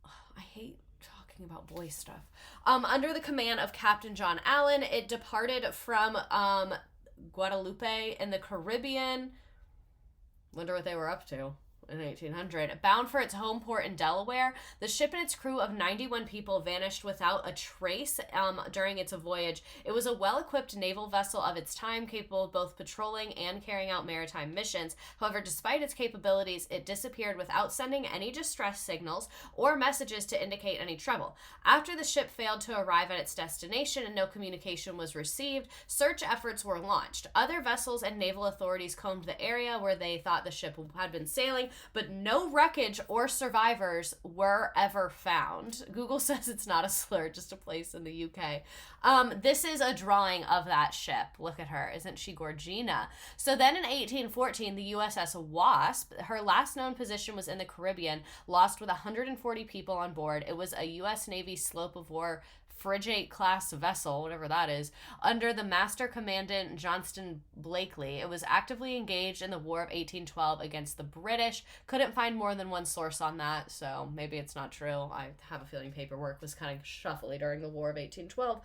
Speaker 1: Oh, I hate talking about boy stuff. Under the command of Captain John Allen, it departed from Guadalupe in the Caribbean. Wonder what they were up to in 1800. Bound for its home port in Delaware, the ship and its crew of 91 people vanished without a trace during its voyage. It was a well-equipped naval vessel of its time, capable of both patrolling and carrying out maritime missions. However, despite its capabilities, it disappeared without sending any distress signals or messages to indicate any trouble. After the ship failed to arrive at its destination and no communication was received, search efforts were launched. Other vessels and naval authorities combed the area where they thought the ship had been sailing, but no wreckage or survivors were ever found. Google says it's not a slur, just a place in the UK. This is a drawing of that ship. Look at her. Isn't she Gorgina? So then in 1814, the USS Wasp, her last known position was in the Caribbean, lost with 140 people on board. It was a U.S. Navy slope of war frigate class vessel, whatever that is, under the Master Commandant Johnston Blakely. It was actively engaged in the War of 1812 against the British. Couldn't find more than one source on that, so maybe it's not true. I have a feeling paperwork was kind of shuffly during the War of 1812.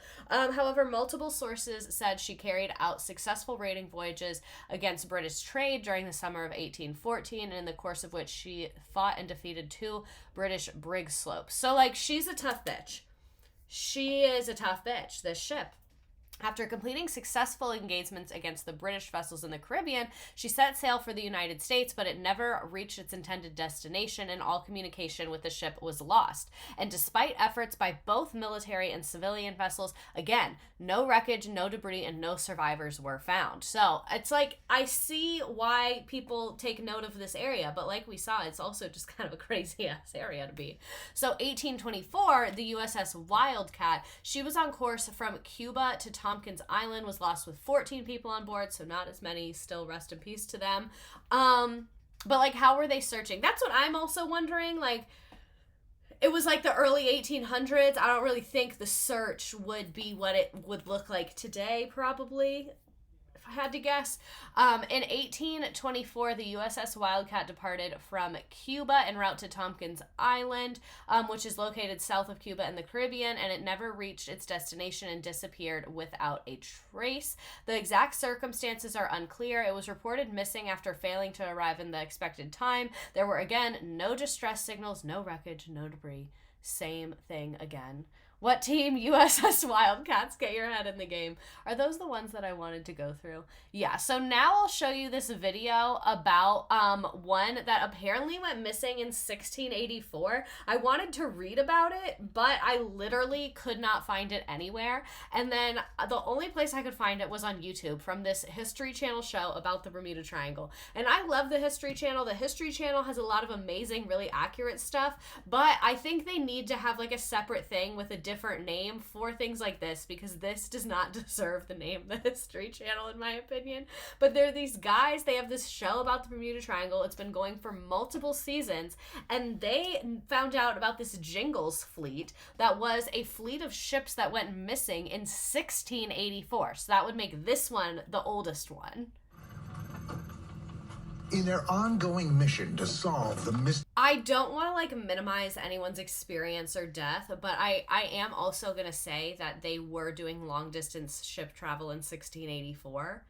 Speaker 1: However, multiple sources said she carried out successful raiding voyages against British trade during the summer of 1814, in the course of which she fought and defeated 2 British brig sloops. So, like, she's a tough bitch. She is a tough bitch, this ship. After completing successful engagements against the British vessels in the Caribbean, she set sail for the United States, but it never reached its intended destination, and all communication with the ship was lost. And despite efforts by both military and civilian vessels, again, no wreckage, no debris, and no survivors were found. So it's like, I see why people take note of this area, but like we saw, it's also just kind of a crazy-ass area to be. So 1824, the USS Wildcat, she was on course from Cuba to Tompkins Island, was lost with 14 people on board, so not as many. Still, rest in peace to them. But like, how were they searching? That's what I'm also wondering. Like, it was like the early 1800s. I don't really think the search would be what it would look like today, probably, if I had to guess. In 1824, the USS Wildcat departed from Cuba en route to Tompkins Island, which is located south of Cuba in the Caribbean, and it never reached its destination and disappeared without a trace. The exact circumstances are unclear. It was reported missing after failing to arrive in the expected time. There were, again, no distress signals, no wreckage, no debris. Same thing again. What team? USS Wildcats. Get your head in the game. Are those the ones that I wanted to go through? Yeah, so now I'll show you this video about one that apparently went missing in 1684. I wanted to read about it, but I literally could not find it anywhere. And then the only place I could find it was on YouTube from this History Channel show about the Bermuda Triangle. And I love the History Channel. The History Channel has a lot of amazing, really accurate stuff, but I think they need to have like a separate thing with a different name for things like this, because this does not deserve the name the History Channel, in my opinion. But there are these guys, they have this show about the Bermuda Triangle. It's been going for multiple seasons, and they found out about this Jingles fleet that was a fleet of ships that went missing in 1684. So that would make this one the oldest one.
Speaker 12: In their ongoing mission to solve the mystery.
Speaker 1: I don't want to like minimize anyone's experience or death, but I am also going to say that they were doing long distance ship travel in 1684,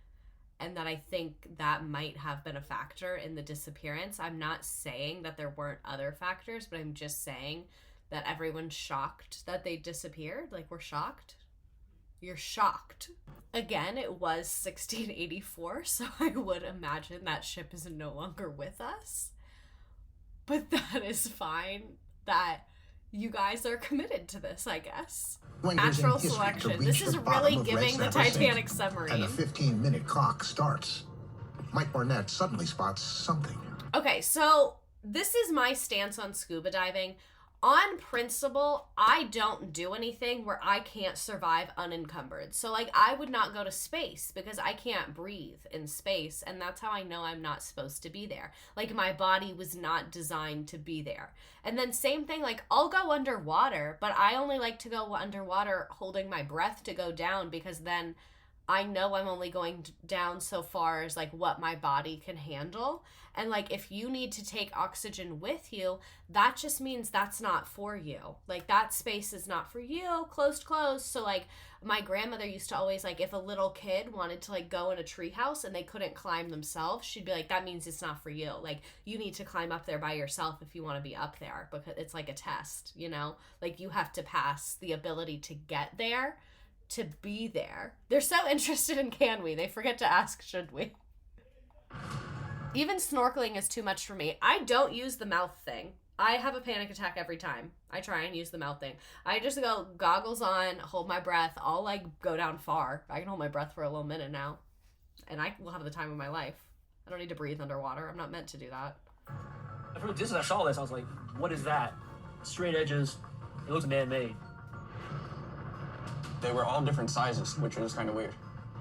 Speaker 1: and that I think that might have been a factor in the disappearance. I'm not saying that there weren't other factors, but I'm just saying that everyone's shocked that they disappeared. Like, we're shocked. you're shocked. Again, it was 1684, so I would imagine that ship is no longer with us. But that is fine that you guys are committed to this, I guess. Natural selection. This is really giving the Titanic submarine.
Speaker 12: And the 15-minute clock starts. Mike Barnett suddenly spots something.
Speaker 1: Okay, so this is my stance on scuba diving. On principle, I don't do anything where I can't survive unencumbered. So, like, I would not go to space because I can't breathe in space, and that's how I know I'm not supposed to be there. Like, my body was not designed to be there. And then same thing, like, I'll go underwater, but I only like to go underwater holding my breath to go down because then I know I'm only going down so far as, like, what my body can handle. And, like, if you need to take oxygen with you, that just means that's not for you. Like, that space is not for you. Closed. So, like, my grandmother used to always, like, if a little kid wanted to, like, go in a treehouse and they couldn't climb themselves, she'd be like, that means it's not for you. Like, you need to climb up there by yourself if you want to be up there because it's like a test, you know? Like, you have to pass the ability to get there to be there. They're so interested in can we? They forget to ask should we. Even snorkeling is too much for me. I don't use the mouth thing. I have a panic attack every time I try and use the mouth thing. I just go goggles on, hold my breath. I'll like go down far. I can hold my breath for a little minute now. And I will have the time of my life. I don't need to breathe underwater. I'm not meant to do that.
Speaker 13: From a distance I saw this, I was like, what is that? Straight edges. It looks man-made.
Speaker 14: They were all different sizes, which was kind of weird.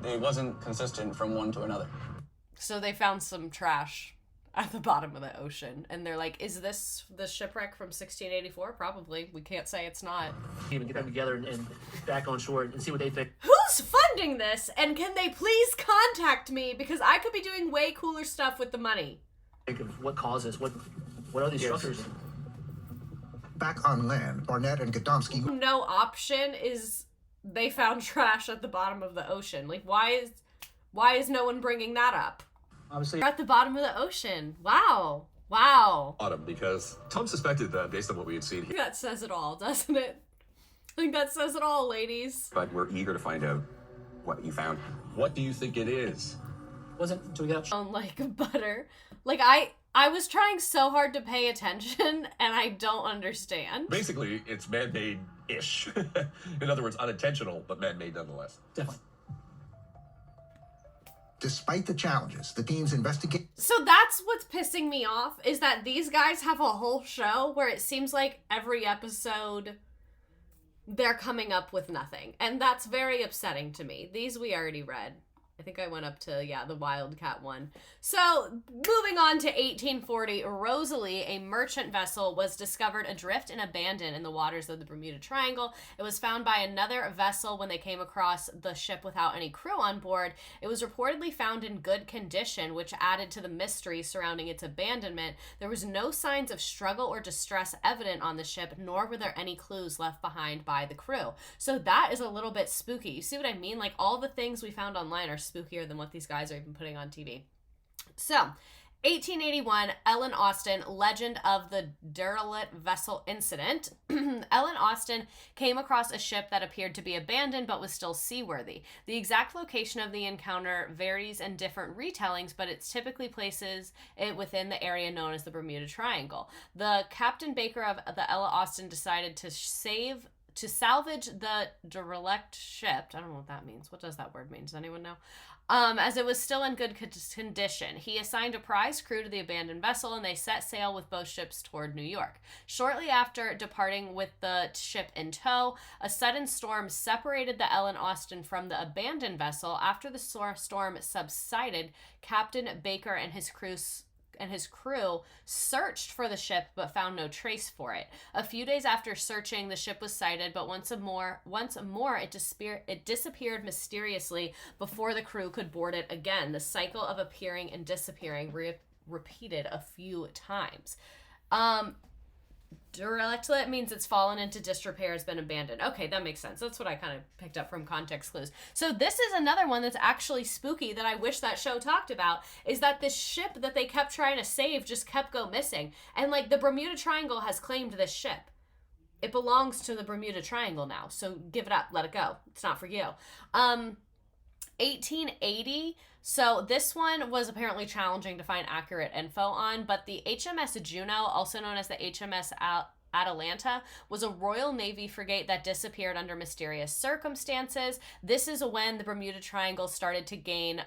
Speaker 14: It wasn't consistent from one to another.
Speaker 1: So they found some trash at the bottom of the ocean, and they're like, is this the shipwreck from 1684? Probably. We can't say it's not.
Speaker 13: Even get them together and back on shore and see what they think.
Speaker 1: Who's funding this? And can they please contact me? Because I could be doing way cooler stuff with the money.
Speaker 13: Think of what causes, what are these structures?
Speaker 12: Back on land, Barnett and Gadomski...
Speaker 1: No option is they found trash at the bottom of the ocean. Like, why is no one bringing that up?
Speaker 13: Obviously,
Speaker 1: we're at the bottom of the ocean. Wow.
Speaker 15: Autumn, because Tom suspected that based on what we had seen here.
Speaker 1: That says it all, doesn't it? I think that says it all, ladies.
Speaker 15: But we're eager to find out what you found. What do you think it is?
Speaker 13: Wasn't do we get
Speaker 1: like butter? Like I was trying so hard to pay attention, and I don't understand.
Speaker 15: Basically, it's man-made-ish. In other words, unintentional, but man-made nonetheless.
Speaker 13: Definitely.
Speaker 12: Despite the challenges, the teams investigate...
Speaker 1: So that's what's pissing me off, is that these guys have a whole show where it seems like every episode they're coming up with nothing. And that's very upsetting to me. These we already read. I think I went up to, the Wildcat one. So, moving on to 1840, Rosalie, a merchant vessel, was discovered adrift and abandoned in the waters of the Bermuda Triangle. It was found by another vessel when they came across the ship without any crew on board. It was reportedly found in good condition, which added to the mystery surrounding its abandonment. There was no signs of struggle or distress evident on the ship, nor were there any clues left behind by the crew. So that is a little bit spooky. You see what I mean? Like, all the things we found online are spookier than what these guys are even putting on TV. So, 1881, Ellen Austin, legend of the derelict vessel incident. Ellen Austin came across a ship that appeared to be abandoned but was still seaworthy. The exact location of the encounter varies in different retellings, but it typically places it within the area known as the Bermuda Triangle. The Captain Baker of the Ella Austin decided to salvage the derelict ship. I don't know what that means. What does that word mean? Does anyone know? As it was still in good condition. He assigned a prize crew to the abandoned vessel, and they set sail with both ships toward New York. Shortly after departing with the ship in tow, a sudden storm separated the Ellen Austin from the abandoned vessel. After the storm subsided, Captain Baker and his crew searched for the ship but found no trace for it. A few days after searching, the ship was sighted, but once more it disappeared mysteriously before the crew could board it again. The cycle of appearing and disappearing repeated a few times. Derelict means it's fallen into disrepair, has been abandoned. Okay, that makes sense. That's what I kind of picked up from context clues. So this is another one that's actually spooky that I wish that show talked about, is that this ship that they kept trying to save just kept go missing. And, like, the Bermuda Triangle has claimed this ship. it belongs to the Bermuda Triangle now. So give it up, let it go. It's not for you. 1880. So this one was apparently challenging to find accurate info on, but the HMS Juno, also known as the HMS Atalanta, was a Royal Navy frigate that disappeared under mysterious circumstances. This is when the Bermuda Triangle started to gain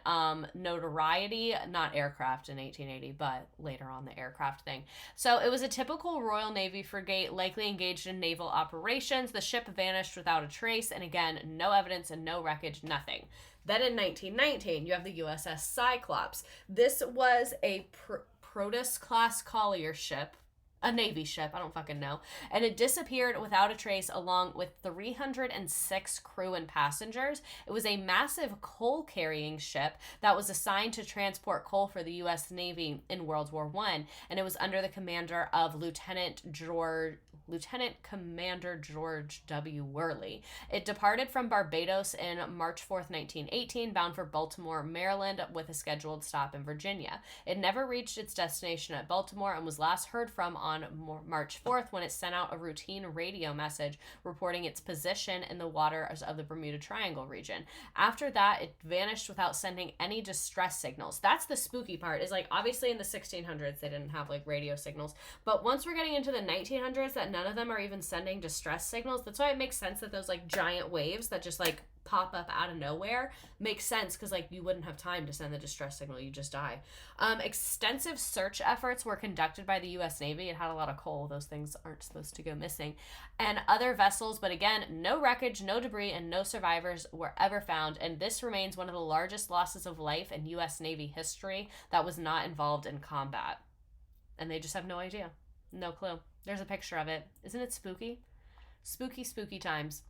Speaker 1: notoriety, not aircraft in 1880, but later on the aircraft thing. So it was a typical Royal Navy frigate, likely engaged in naval operations. The ship vanished without a trace, and again, no evidence and no wreckage, nothing. Then in 1919, you have the USS Cyclops. This was a Proteus-class collier ship, a Navy ship, I don't fucking know, and it disappeared without a trace along with 306 crew and passengers. It was a massive coal-carrying ship that was assigned to transport coal for the U.S. Navy in World War I, and it was under the commander of Lieutenant Commander George W. Worley. It departed from Barbados in March 4th, 1918, bound for Baltimore, Maryland, with a scheduled stop in Virginia. It never reached its destination at Baltimore and was last heard from on March 4th when it sent out a routine radio message reporting its position in the waters of the Bermuda Triangle region. After that, it vanished without sending any distress signals. That's the spooky part, is like, obviously in the 1600s they didn't have like radio signals, but once we're getting into the 1900s that none of them are even sending distress signals, that's why it makes sense that those like giant waves that just like pop up out of nowhere makes sense, because like you wouldn't have time to send the distress signal, you just die. Extensive search efforts were conducted by the U.S. Navy. It had a lot of coal, those things aren't supposed to go missing, and other vessels, but again, no wreckage, no debris, and no survivors were ever found, and this remains one of the largest losses of life in U.S. Navy history that was not involved in combat. And they just have no idea, no clue. There's a picture of it. Isn't it spooky? Spooky, spooky times.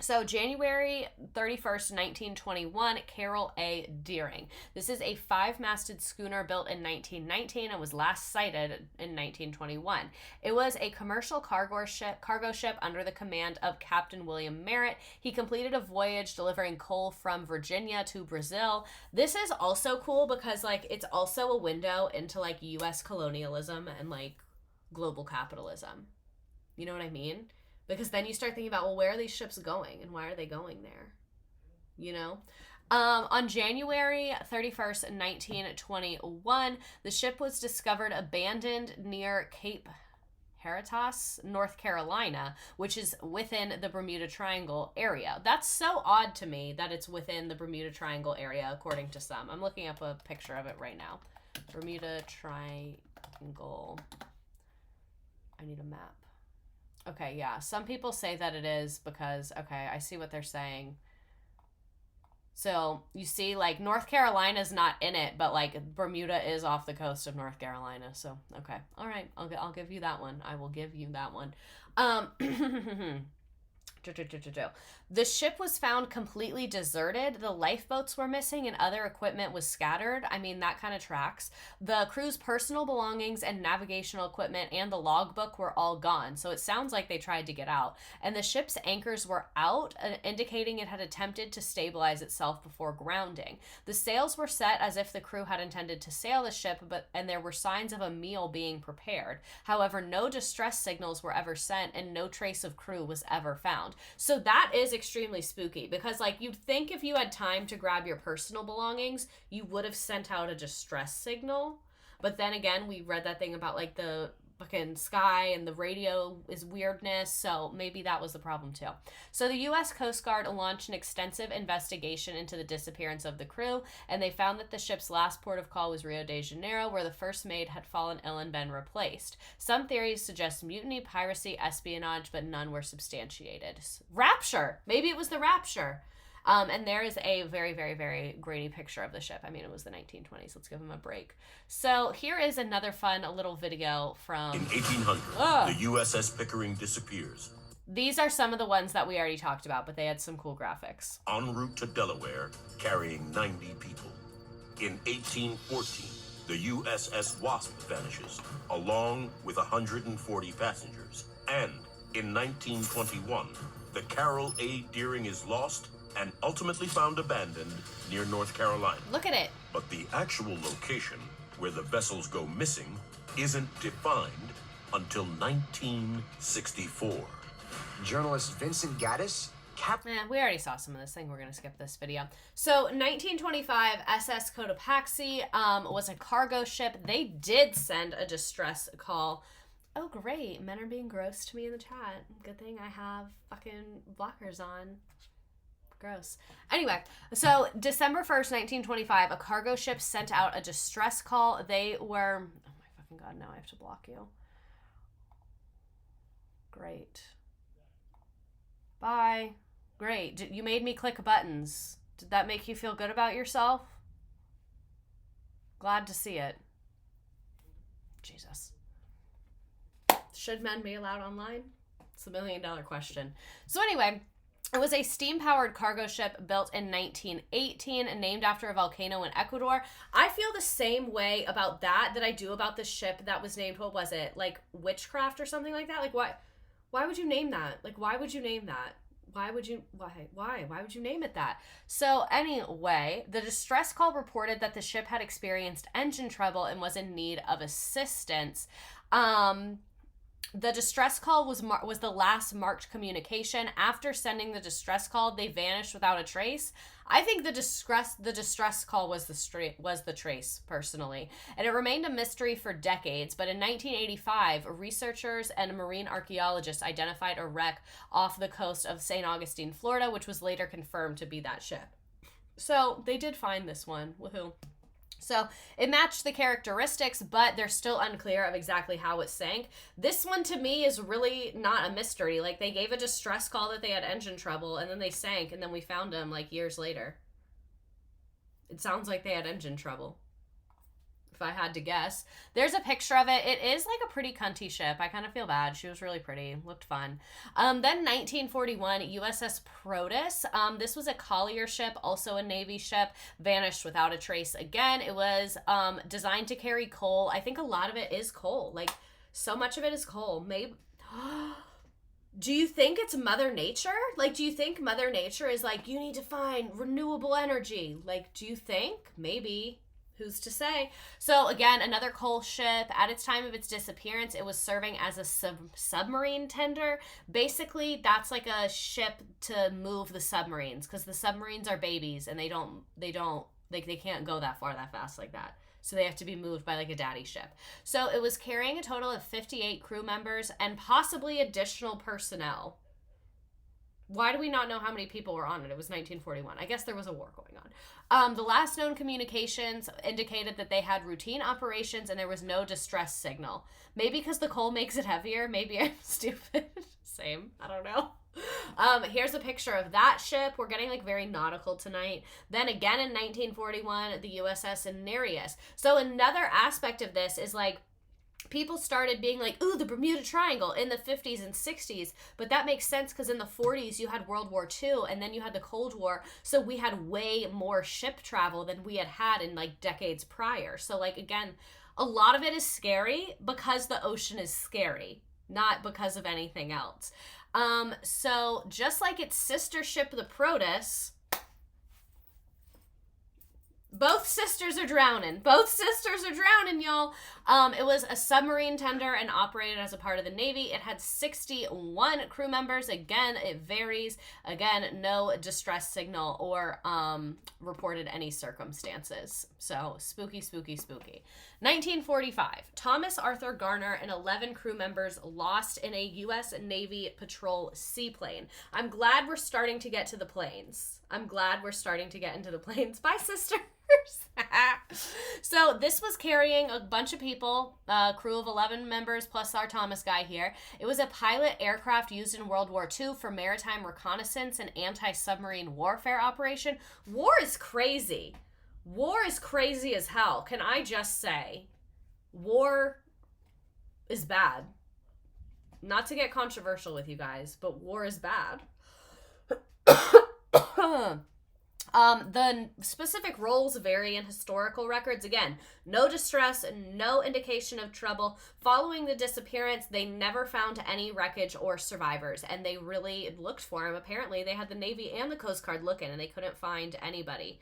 Speaker 1: So January 31st, 1921, Carol A. Deering. This is a 5-masted schooner built in 1919 and was last sighted in 1921. It was a commercial cargo ship under the command of Captain William Merritt. He completed a voyage delivering coal from Virginia to Brazil. This is also cool because like it's also a window into like U.S. colonialism and like global capitalism. You know what I mean? Because then you start thinking about, well, where are these ships going and why are they going there? You know? On January 31st, 1921, the ship was discovered abandoned near Cape Hatteras, North Carolina, which is within the Bermuda Triangle area. That's so odd to me that it's within the Bermuda Triangle area, according to some. I'm looking up a picture of it right now. Bermuda Triangle. I need a map. Okay, yeah. Some people say that it is because, okay, I see what they're saying. So, you see, like, North Carolina's not in it, but, like, Bermuda is off the coast of North Carolina. So, okay. All right. I'll give you that one. I will give you that one. The ship was found completely deserted. The lifeboats were missing and other equipment was scattered. I mean, that kind of tracks. The crew's personal belongings and navigational equipment and the logbook were all gone. So it sounds like they tried to get out. And the ship's anchors were out, indicating it had attempted to stabilize itself before grounding. The sails were set as if the crew had intended to sail the ship, and there were signs of a meal being prepared. However, no distress signals were ever sent and no trace of crew was ever found. So that is extremely spooky because, like, you'd think if you had time to grab your personal belongings, you would have sent out a distress signal. But then again, we read that thing about, like, the fucking sky and the radio is weirdness, so maybe that was the problem too. So the U.S. Coast Guard launched an extensive investigation into the disappearance of the crew, and they found that the ship's last port of call was Rio de Janeiro, where the first mate had fallen ill and been replaced. Some theories suggest mutiny, piracy, espionage, but none were substantiated. Rapture! Maybe it was the Rapture. And there is a very, very, very grainy picture of the ship. I mean, it was the 1920s. Let's give them a break. So here is another fun little video from...
Speaker 16: In 1800, the USS Pickering disappears.
Speaker 1: These are some of the ones that we already talked about, but they had some cool graphics.
Speaker 16: En route to Delaware, carrying 90 people. In 1814, the USS Wasp vanishes, along with 140 passengers. And in 1921, the Carol A. Deering is lost and ultimately found abandoned near North Carolina.
Speaker 1: Look at it.
Speaker 16: But the actual location where the vessels go missing isn't defined until 1964.
Speaker 17: Journalist Vincent Gaddis
Speaker 1: we already saw some of this thing. We're going to skip this video. So 1925 SS Cotopaxi was a cargo ship. They did send a distress call. Oh, great. Men are being gross to me in the chat. Good thing I have fucking blockers on. Gross. Anyway, so December 1st, 1925, a cargo ship sent out a distress call. They were... Oh my fucking God, now I have to block you. Great. Bye. Great. You made me click buttons. Did that make you feel good about yourself? Glad to see it. Jesus. Should men be allowed online? It's the $1 million question. So anyway, it was a steam-powered cargo ship built in 1918 and named after a volcano in Ecuador. I feel the same way about that I do about the ship that was named, what was it? Like Witchcraft or something like that? Like why would you name that? Like why would you name that? Why would you name it that? So anyway, the distress call reported that the ship had experienced engine trouble and was in need of assistance. The distress call was the last marked communication. After sending the distress call, they vanished without a trace. I think the distress call was the trace, personally. And it remained a mystery for decades, but in 1985, researchers and marine archaeologists identified a wreck off the coast of St. Augustine, Florida, which was later confirmed to be that ship. So they did find this one. Woohoo. So it matched the characteristics, but they're still unclear of exactly how it sank. This one to me is really not a mystery. Like they gave a distress call that they had engine trouble and then they sank and then we found them like years later. It sounds like they had engine trouble, if I had to guess. There's a picture of it. It is like a pretty cunty ship. I kind of feel bad. She was really pretty. Looked fun. Then 1941, USS Proteus. This was a collier ship, also a Navy ship. Vanished without a trace again. It was designed to carry coal. I think a lot of it is coal. Like, so much of it is coal. Maybe... Do you think it's Mother Nature? Like, do you think Mother Nature is like, you need to find renewable energy? Like, do you think? Maybe. Who's to say? So again, another coal ship. At its time of its disappearance, it was serving as a submarine tender. Basically, that's like a ship to move the submarines because the submarines are babies and they can't go that far that fast like that. So they have to be moved by like a daddy ship. So it was carrying a total of 58 crew members and possibly additional personnel. Why do we not know how many people were on it? It was 1941. I guess there was a war going on. The last known communications indicated that they had routine operations and there was no distress signal. Maybe because the coal makes it heavier. Maybe I'm stupid. Same. I don't know. Here's a picture of that ship. We're getting like very nautical tonight. Then again in 1941, the USS Nereus. So another aspect of this is like, people started being like, ooh, the Bermuda Triangle in the 50s and 60s. But that makes sense because in the 40s, you had World War II and then you had the Cold War. So we had way more ship travel than we had in like decades prior. So like, again, a lot of it is scary because the ocean is scary, not because of anything else. So just like its sister ship, the Proteus... Both sisters are drowning. Both sisters are drowning, y'all. It was a submarine tender and operated as a part of the Navy. It had 61 crew members. Again, it varies. Again, no distress signal or reported any circumstances. So spooky, spooky, spooky. 1945, Thomas Arthur Garner and 11 crew members lost in a U.S. Navy patrol seaplane. I'm glad we're starting to get to the planes. I'm glad we're starting to get into the planes. Bye, sisters. So this was carrying a bunch of people, a crew of 11 members plus our Thomas guy here. It was a pilot aircraft used in World War II for maritime reconnaissance and anti-submarine warfare operation. War is crazy. War is crazy as hell. Can I just say, war is bad. Not to get controversial with you guys, but war is bad. The specific roles vary in historical records. Again, no distress, no indication of trouble. Following the disappearance, they never found any wreckage or survivors, and they really looked for them. Apparently, they had the Navy and the Coast Guard looking, and they couldn't find anybody.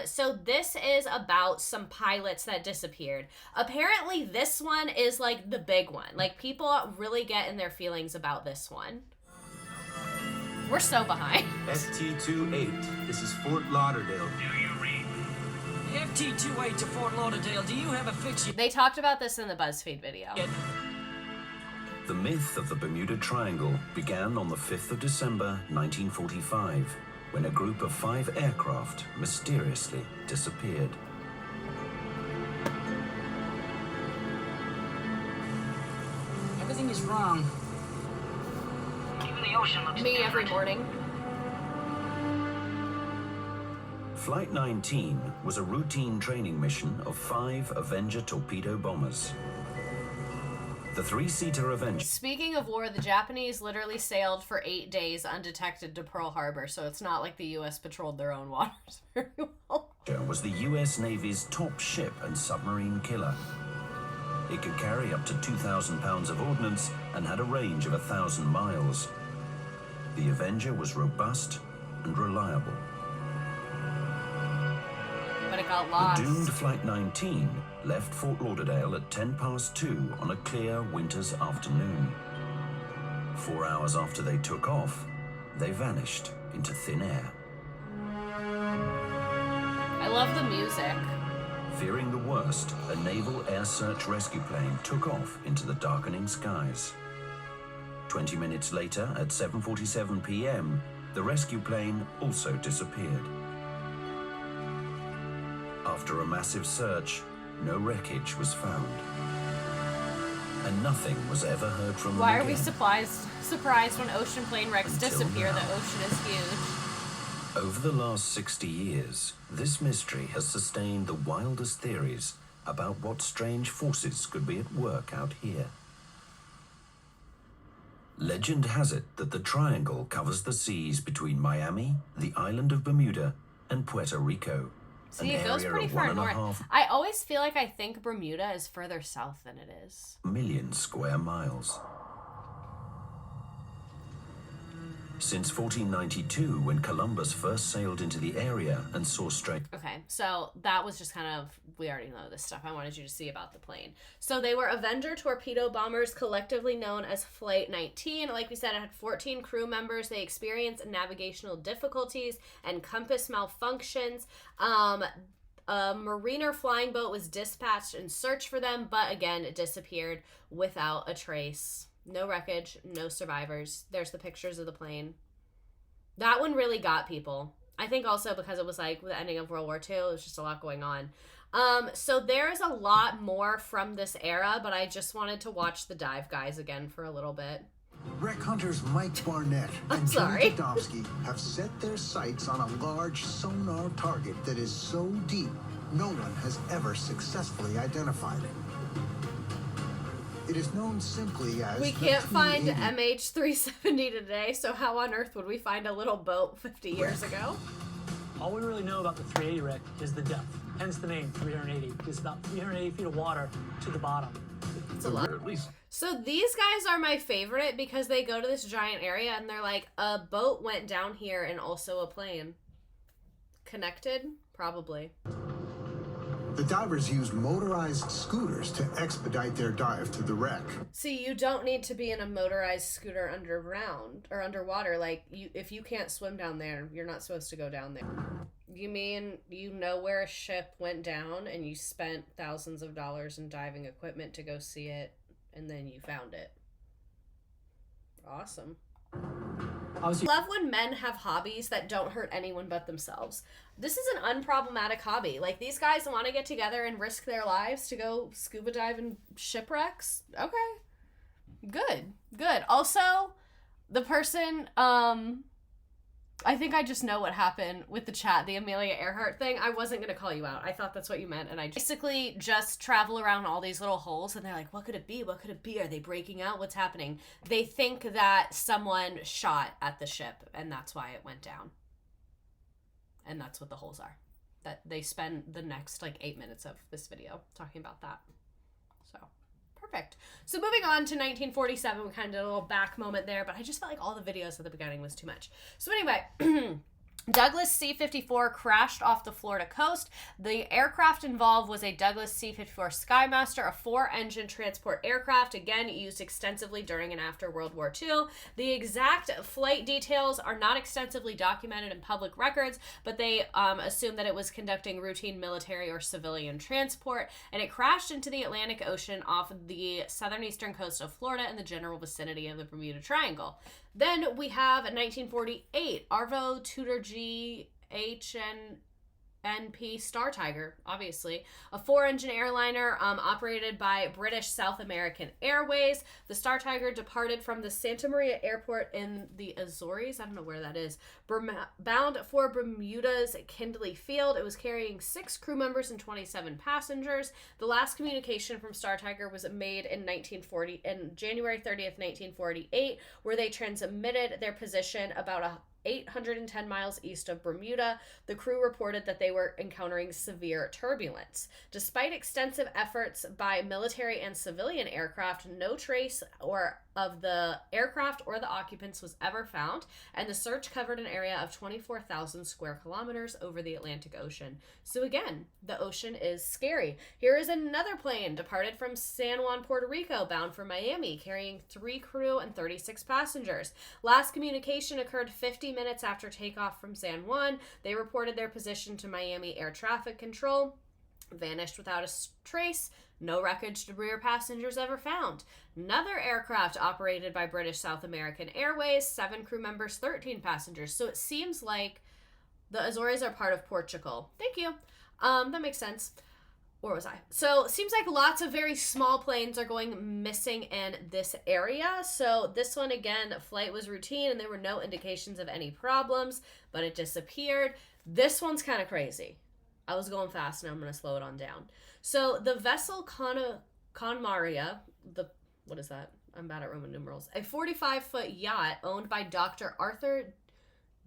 Speaker 1: So this is about some pilots that disappeared. Apparently, this one is like the big one. Like, people really get in their feelings about this one. We're so behind.
Speaker 18: ST-28, this is Fort Lauderdale.
Speaker 19: Do you read?
Speaker 20: FT-28 to Fort Lauderdale, do you have a fix?
Speaker 1: They talked about this in the BuzzFeed video.
Speaker 21: The myth of the Bermuda Triangle began on the 5th of December, 1945, when a group of 5 aircraft mysteriously disappeared.
Speaker 20: Everything is wrong. Even the ocean looks
Speaker 1: Me every morning.
Speaker 21: Flight 19 was a routine training mission of 5 Avenger torpedo bombers. The 3-seater Avenger.
Speaker 1: Speaking of war, the Japanese literally sailed for 8 days undetected to Pearl Harbor, so it's not like the U.S. patrolled their own waters very well.
Speaker 21: Was the U.S. Navy's top ship and submarine killer. It could carry up to 2,000 pounds of ordnance and had a range of 1,000 miles. The Avenger was robust and reliable.
Speaker 1: But it got lost.
Speaker 21: The doomed Flight 19 left Fort Lauderdale at 2:10 on a clear winter's afternoon. 4 hours after they took off, they vanished into thin air.
Speaker 1: I love the music.
Speaker 21: Fearing the worst, a naval air search rescue plane took off into the darkening skies. 20 minutes later, at 7:47 p.m., the rescue plane also disappeared. After a massive search, no wreckage was found. And nothing was ever heard from them
Speaker 1: Why
Speaker 21: again.
Speaker 1: are we surprised when ocean plane wrecks disappear? The ocean is huge.
Speaker 21: Over the last 60 years, this mystery has sustained the wildest theories about what strange forces could be at work out here. Legend has it that the triangle covers the seas between Miami, the island of Bermuda, and Puerto Rico.
Speaker 1: See, it goes pretty far north. I always feel like I think Bermuda is further south than it is.
Speaker 21: 1 million square miles. Since 1492, when Columbus first sailed into the area and saw strange...
Speaker 1: Okay, so that was just kind of... We already know this stuff. I wanted you to see about the plane. So they were Avenger torpedo bombers, collectively known as Flight 19. Like we said, it had 14 crew members. They experienced navigational difficulties and compass malfunctions. A mariner flying boat was dispatched in search for them, but again, it disappeared without a trace. No wreckage, no survivors. There's the pictures of the plane. That one really got people. I think also because it was like the ending of World War II, it was just a lot going on. So there's a lot more from this era, but I just wanted to watch the dive guys again for a little bit.
Speaker 12: Wreck hunters Mike Barnett and Jimmy Tadovsky have set their sights on a large sonar target that is so deep, no one has ever successfully identified it. It is known simply as...
Speaker 1: We can't find MH370 today, so how on earth would we find a little boat 50 years ago?
Speaker 13: All we really know about the 380 wreck is the depth, hence the name 380. It's about 380 feet of water to the bottom.
Speaker 1: It's a lot. So these guys are my favorite because they go to this giant area and they're like, a boat went down here and also a plane. Connected? Probably.
Speaker 12: The divers used motorized scooters to expedite their dive to the wreck.
Speaker 1: See, you don't need to be in a motorized scooter underground or underwater. Like, if you can't swim down there, you're not supposed to go down there. You mean you know where a ship went down and you spent thousands of dollars in diving equipment to go see it, and then you found it? Awesome. I love when men have hobbies that don't hurt anyone but themselves. This is an unproblematic hobby. Like, these guys want to get together and risk their lives to go scuba dive in shipwrecks. Okay. Good. Also, the person, I think I just know what happened with the chat, the Amelia Earhart thing. I wasn't going to call you out. I thought that's what you meant. And I basically just travel around all these little holes and they're like, what could it be? What could it be? Are they breaking out? What's happening? They think that someone shot at the ship and that's why it went down. And that's what the holes are. That they spend the next 8 minutes of this video talking about that. So, perfect. So moving on to 1947, we kind of did a little back moment there, but I just felt like all the videos at the beginning was too much. So anyway, Douglas C-54 crashed off the Florida coast. The aircraft involved was a Douglas C-54 Skymaster, a 4-engine transport aircraft, again used extensively during and after World War II. The exact flight details are not extensively documented in public records, but they assume that it was conducting routine military or civilian transport, and it crashed into the Atlantic Ocean off the southeastern coast of Florida in the general vicinity of the Bermuda Triangle. Then we have 1948, Arvo Tudor GHNP Star Tiger, obviously, a 4-engine airliner operated by British South American Airways. The Star Tiger departed from the Santa Maria Airport in the Azores, I don't know where that is, bound for Bermuda's Kindley Field. It was carrying 6 crew members and 27 passengers. The last communication from Star Tiger was made in January 30th, 1948, where they transmitted their position about 810 miles east of Bermuda. The crew reported that they were encountering severe turbulence. Despite extensive efforts by military and civilian aircraft, no trace of the aircraft or the occupants was ever found, and the search covered an area of 24,000 square kilometers over the Atlantic Ocean. So again, the ocean is scary. Here is another plane departed from San Juan, Puerto Rico, bound for Miami, carrying 3 crew and 36 passengers. Last communication occurred 50 minutes after takeoff from San Juan. They reported their position to Miami Air Traffic Control. Vanished without a trace. No wreckage, debris, or passengers ever found. Another aircraft operated by British South American Airways, 7 crew members, 13 passengers. So it seems like the Azores are part of Portugal. Thank you. That makes sense. Where was I? So it seems like lots of very small planes are going missing in this area. So this one, again, flight was routine and there were no indications of any problems, but it disappeared. This one's kind of crazy. I was going fast, now I'm going to slow it on down. So the vessel Conmaria, what is that? I'm bad at Roman numerals. A 45-foot yacht owned by Dr. Arthur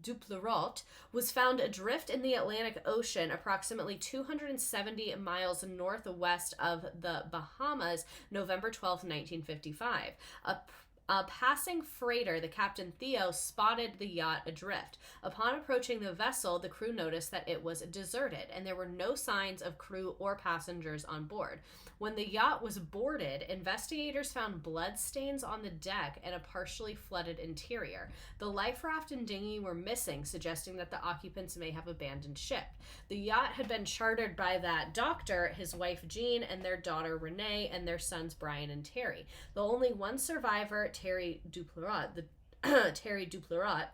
Speaker 1: Duplerot was found adrift in the Atlantic Ocean approximately 270 miles northwest of the Bahamas, November 12, 1955. A passing freighter, the Captain Theo, spotted the yacht adrift. Upon approaching the vessel, the crew noticed that it was deserted, and there were no signs of crew or passengers on board. When the yacht was boarded, investigators found blood stains on the deck and a partially flooded interior. The life raft and dinghy were missing, suggesting that the occupants may have abandoned ship. The yacht had been chartered by that doctor, his wife Jean, and their daughter Renee, and their sons Brian and Terry. The only one survivor, Terry Duplerot,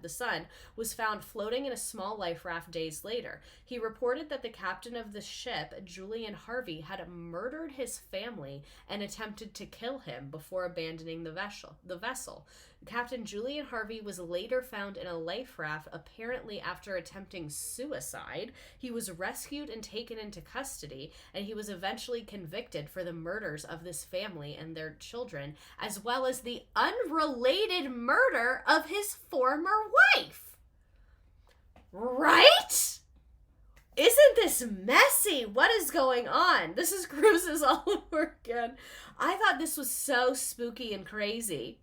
Speaker 1: the son, was found floating in a small life raft days later. He reported that the captain of the ship, Julian Harvey, had murdered his family and attempted to kill him before abandoning the vessel. Captain Julian Harvey was later found in a life raft, apparently after attempting suicide. He was rescued and taken into custody, and he was eventually convicted for the murders of this family and their children, as well as the unrelated murder of his former wife. Right? Isn't this messy? What is going on? This is cruises all over again. I thought this was so spooky and crazy.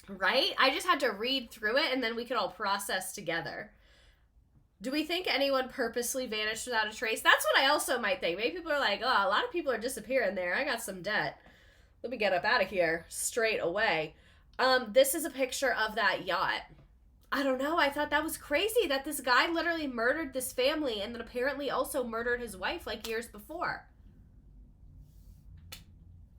Speaker 1: Right? I just had to read through it and then we could all process together. Do we think anyone purposely vanished without a trace? That's what I also might think. Maybe people are like, oh, a lot of people are disappearing there. I got some debt. Let me get up out of here straight away. This is a picture of that yacht. I don't know. I thought that was crazy that this guy literally murdered this family and then apparently also murdered his wife like years before.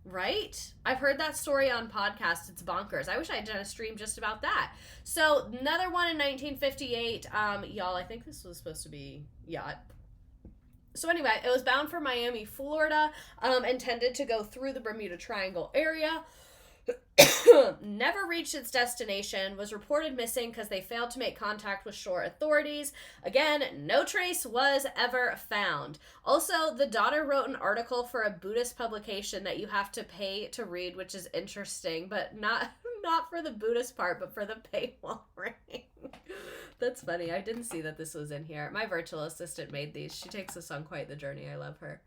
Speaker 1: Right? I've heard that story on podcasts. It's bonkers. I wish I had done a stream just about that. So another one in 1958. Y'all, I think this was supposed to be yacht. So anyway, it was bound for Miami, Florida, intended to go through the Bermuda Triangle area. Never reached its destination, was reported missing because they failed to make contact with shore authorities. Again, no trace was ever found. Also, the daughter wrote an article for a Buddhist publication that you have to pay to read, which is interesting, but not for the Buddhist part, but for the paywall ring. That's funny. I didn't see that this was in here. My virtual assistant made these. She takes us on quite the journey. I love her.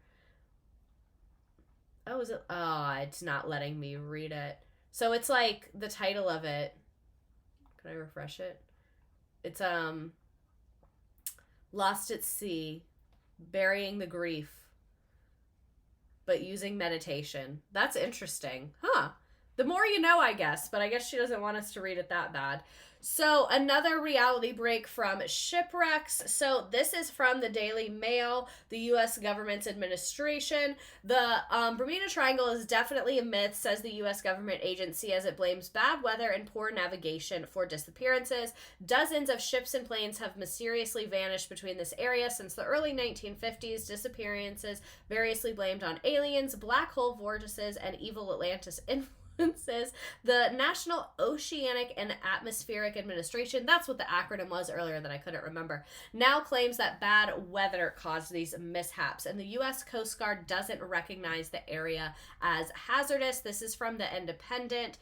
Speaker 1: Oh, is it? Oh, it's not letting me read it. So it's like the title of it. Can I refresh it? It's lost at sea, burying the grief, but using meditation. That's interesting. Huh. The more you know, I guess, but I guess she doesn't want us to read it that bad. So another reality break from shipwrecks. So this is from the Daily Mail, the U.S. government's administration. The Bermuda Triangle is definitely a myth, says the U.S. government agency, as it blames bad weather and poor navigation for disappearances. Dozens of ships and planes have mysteriously vanished between this area since the early 1950s. Disappearances variously blamed on aliens, black hole vortices, and evil Atlantis influences. The National Oceanic and Atmospheric Administration, that's what the acronym was earlier that I couldn't remember, now claims that bad weather caused these mishaps, and the U.S. Coast Guard doesn't recognize the area as hazardous. This is from The Independent.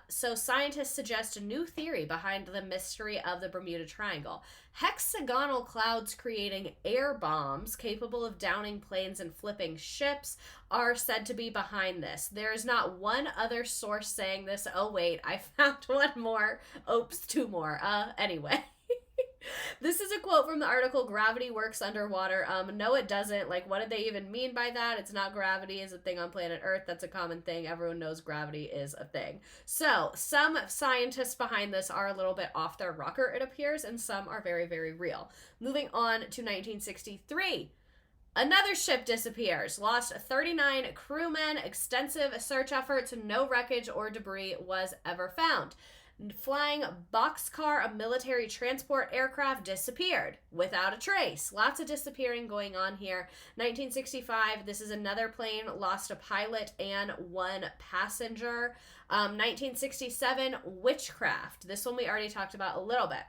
Speaker 1: So scientists suggest a new theory behind the mystery of the Bermuda Triangle. Hexagonal clouds creating air bombs capable of downing planes and flipping ships are said to be behind this. There is not one other source saying this. Oh, wait, I found one more. Oops, two more. Anyway. This is a quote from the article, Gravity Works Underwater. No, it doesn't. Like, what did they even mean by that? It's not gravity is a thing on planet Earth. That's a common thing. Everyone knows gravity is a thing. So, some scientists behind this are a little bit off their rocker, it appears, and some are very, very real. Moving on to 1963. Another ship disappears. Lost 39 crewmen. Extensive search efforts. No wreckage or debris was ever found. Flying boxcar, a military transport aircraft, disappeared without a trace. Lots of disappearing going on here. 1965, this is another plane, lost a pilot and one passenger. 1967, Witchcraft. This one we already talked about a little bit.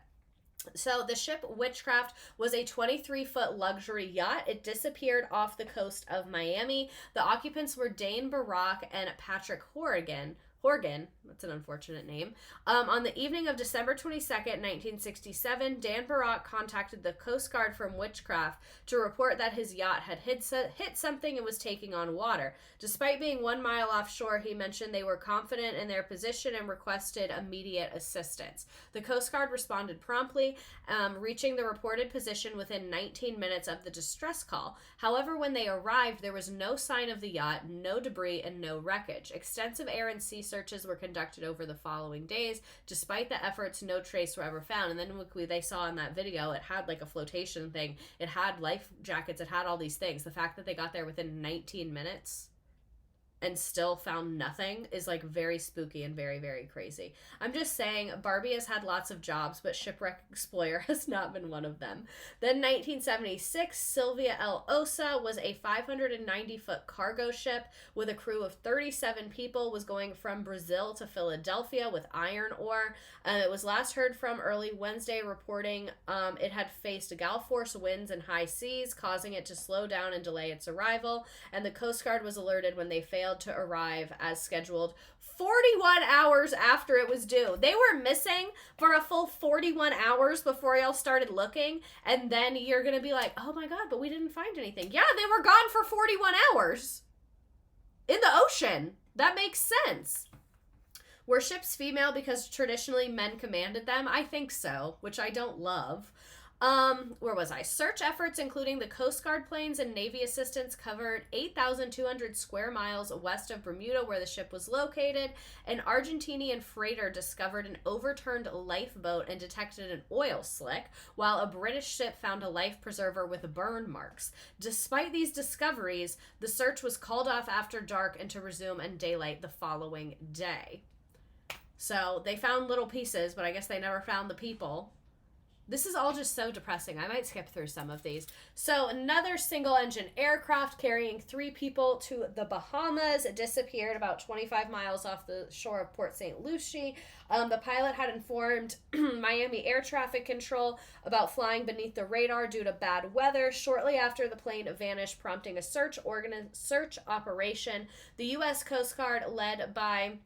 Speaker 1: So the ship Witchcraft was a 23-foot luxury yacht. It disappeared off the coast of Miami. The occupants were Dane Barak and Patrick Horgan, that's an unfortunate name. On the evening of December 22nd, 1967, Dan Barak contacted the Coast Guard from Witchcraft to report that his yacht had hit something and was taking on water. Despite being 1 mile offshore, he mentioned they were confident in their position and requested immediate assistance. The Coast Guard responded promptly, reaching the reported position within 19 minutes of the distress call. However, when they arrived, there was no sign of the yacht, no debris, and no wreckage. Extensive air and sea searches were conducted over the following days. Despite the efforts, no trace were ever found. And then they saw in that video, it had like a flotation thing. It had life jackets. It had all these things. The fact that they got there within 19 minutes and still found nothing is like very spooky and very, very crazy. I'm just saying, Barbie has had lots of jobs, but Shipwreck Explorer has not been one of them. Then 1976, Sylvia El Osa was a 590-foot cargo ship with a crew of 37 people, was going from Brazil to Philadelphia with iron ore. It was last heard from early Wednesday, reporting it had faced gale force winds and high seas, causing it to slow down and delay its arrival, and the Coast Guard was alerted when they failed to arrive as scheduled 41 hours after it was due. They were missing for a full 41 hours before y'all started looking, and then you're gonna be like, oh my god, but we didn't find anything. Yeah, they were gone for 41 hours in the ocean. That makes sense. Were ships female because traditionally men commanded them? I think so, which I don't love. Where was I? Search efforts, including the Coast Guard planes and Navy assistance, covered 8,200 square miles west of Bermuda, where the ship was located. An Argentinian freighter discovered an overturned lifeboat and detected an oil slick, while a British ship found a life preserver with burn marks. Despite these discoveries, the search was called off after dark and to resume in daylight the following day. So they found little pieces, but I guess they never found the people. This is all just so depressing. I might skip through some of these. So another single-engine aircraft carrying 3 people to the Bahamas disappeared about 25 miles off the shore of Port St. Lucie. The pilot had informed Miami Air Traffic Control about flying beneath the radar due to bad weather. Shortly after the plane vanished, prompting a search operation. The U.S. Coast Guard, led by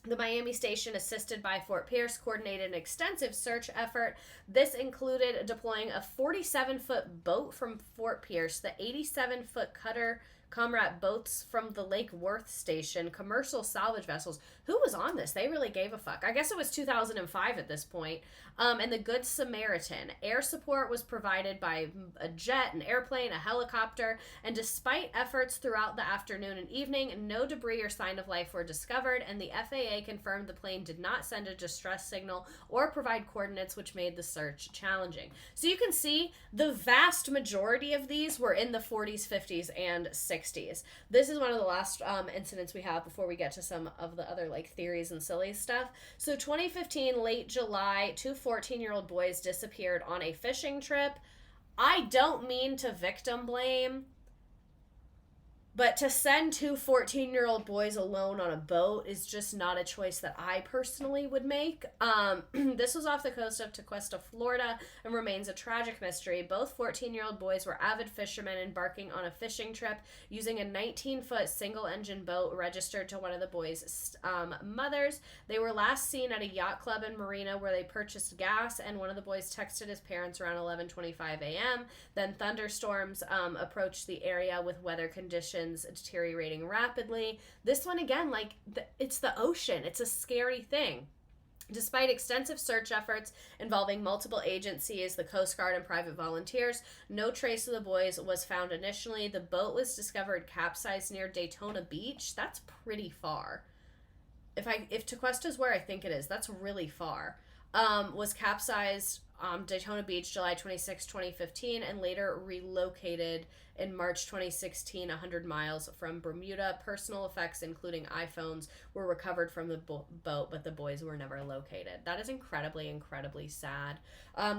Speaker 1: the Miami station, assisted by Fort Pierce, coordinated an extensive search effort. This included deploying a 47-foot boat from Fort Pierce, the 87-foot cutter Comrade boats from the Lake Worth station, commercial salvage vessels. Who was on this? They really gave a fuck. I guess it was 2005 at this point. And the Good Samaritan. Air support was provided by a jet, an airplane, a helicopter, and despite efforts throughout the afternoon and evening, no debris or sign of life were discovered, and the FAA confirmed the plane did not send a distress signal or provide coordinates, which made the search challenging. So you can see the vast majority of these were in the 40s, 50s, and 60s. This is one of the last incidents we have before we get to some of the other like theories and silly stuff. So 2015, late July, 2 14-year-old boys disappeared on a fishing trip. I don't mean to victim blame, but to send 2 14-year-old boys alone on a boat is just not a choice that I personally would make. This was off the coast of Tequesta, Florida, and remains a tragic mystery. Both 14-year-old boys were avid fishermen embarking on a fishing trip using a 19-foot single-engine boat registered to one of the boys' mothers. They were last seen at a yacht club in Marina where they purchased gas, and one of the boys texted his parents around 11:25 a.m. Then thunderstorms approached the area with weather conditions deteriorating rapidly. This one again, like it's the ocean. It's a scary thing. Despite extensive search efforts involving multiple agencies, the Coast Guard and private volunteers, no trace of the boys was found initially. The boat was discovered capsized near Daytona Beach. That's pretty far. If Tequesta is where I think it is, that's really far. Was capsized Daytona Beach, July 26, 2015, and later relocated in March 2016, 100 miles from Bermuda. Personal effects, including iPhones, were recovered from the boat, but the boys were never located. That is incredibly, incredibly sad.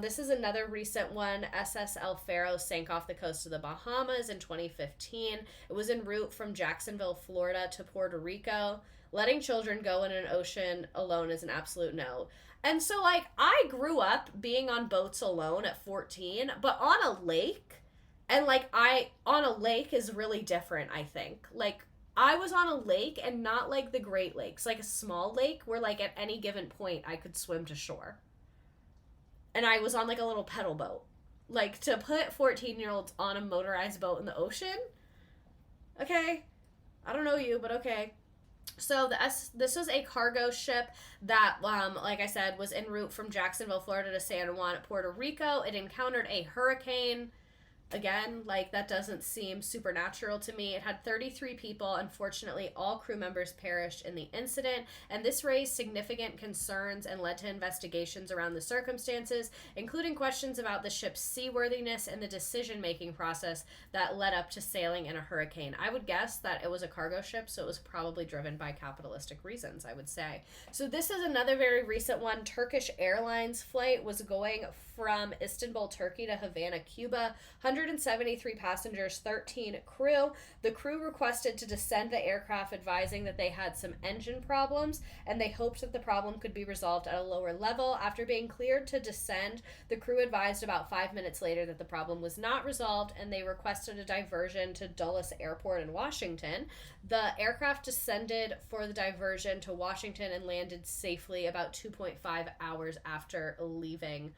Speaker 1: This is another recent one. SS El Faro sank off the coast of the Bahamas in 2015. It was en route from Jacksonville, Florida to Puerto Rico. Letting children go in an ocean alone is an absolute no. And so, like, I grew up being on boats alone at 14, but on a lake, and, like, on a lake is really different, I think. Like, I was on a lake and not, like, the Great Lakes, like a small lake where, like, at any given point I could swim to shore. And I was on, like, a little pedal boat. Like, to put 14-year-olds on a motorized boat in the ocean? Okay. I don't know you, but okay. So this was a cargo ship that, like I said, was en route from Jacksonville, Florida to San Juan, Puerto Rico. It encountered a hurricane. Again, like, that doesn't seem supernatural to me. It had 33 people. Unfortunately, all crew members perished in the incident, and this raised significant concerns and led to investigations around the circumstances, including questions about the ship's seaworthiness and the decision-making process that led up to sailing in a hurricane. I would guess that it was a cargo ship, so it was probably driven by capitalistic reasons, I would say. So this is another very recent one. Turkish Airlines flight was going from Istanbul, Turkey to Havana, Cuba. 173 passengers, 13 crew. The crew requested to descend the aircraft, advising that they had some engine problems, and they hoped that the problem could be resolved at a lower level. After being cleared to descend, the crew advised about 5 minutes later that the problem was not resolved, and they requested a diversion to Dulles Airport in Washington. The aircraft descended for the diversion to Washington and landed safely about 2.5 hours after leaving.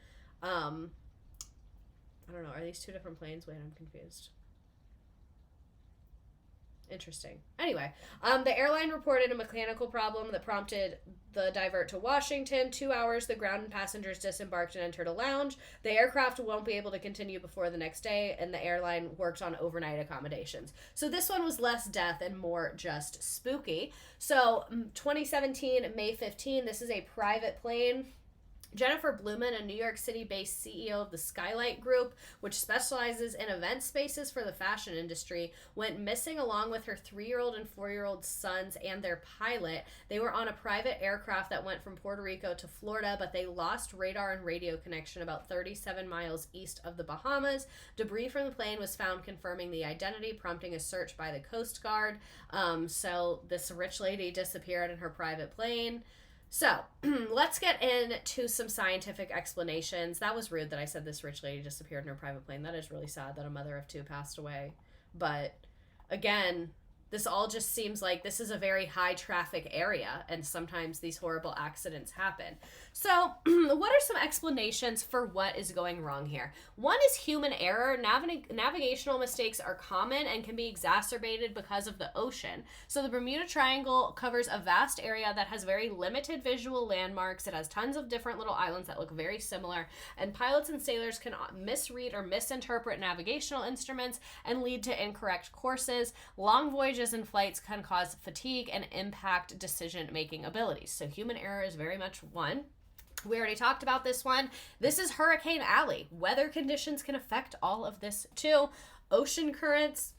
Speaker 1: I don't know. Are these two different planes? Wait, I'm confused. Interesting. Anyway, the airline reported a mechanical problem that prompted the divert to Washington. 2 hours, the ground passengers disembarked and entered a lounge. The aircraft won't be able to continue before the next day, and the airline worked on overnight accommodations. So this one was less death and more just spooky. So 2017, May 15, this is a private plane. Jennifer Blumen, a New York City-based CEO of the Skylight Group, which specializes in event spaces for the fashion industry, went missing along with her 3-year-old and 4-year-old sons and their pilot. They were on a private aircraft that went from Puerto Rico to Florida, but they lost radar and radio connection about 37 miles east of the Bahamas. Debris from the plane was found, confirming the identity, prompting a search by the Coast Guard. So this rich lady disappeared in her private plane. So, let's get into some scientific explanations. That was rude that I said this rich lady disappeared in her private plane. That is really sad that a mother of 2 passed away. But, again, This all just seems like this is a very high traffic area, and sometimes these horrible accidents happen. So what are some explanations for what is going wrong here? One is human error. Navigational mistakes are common and can be exacerbated because of the ocean. So the Bermuda Triangle covers a vast area that has very limited visual landmarks. It has tons of different little islands that look very similar, and pilots and sailors can misread or misinterpret navigational instruments and lead to incorrect courses. Long voyages and flights can cause fatigue and impact decision-making abilities. So human error is very much one. We already talked about this one. This is Hurricane Alley. Weather conditions can affect all of this too. Ocean currents.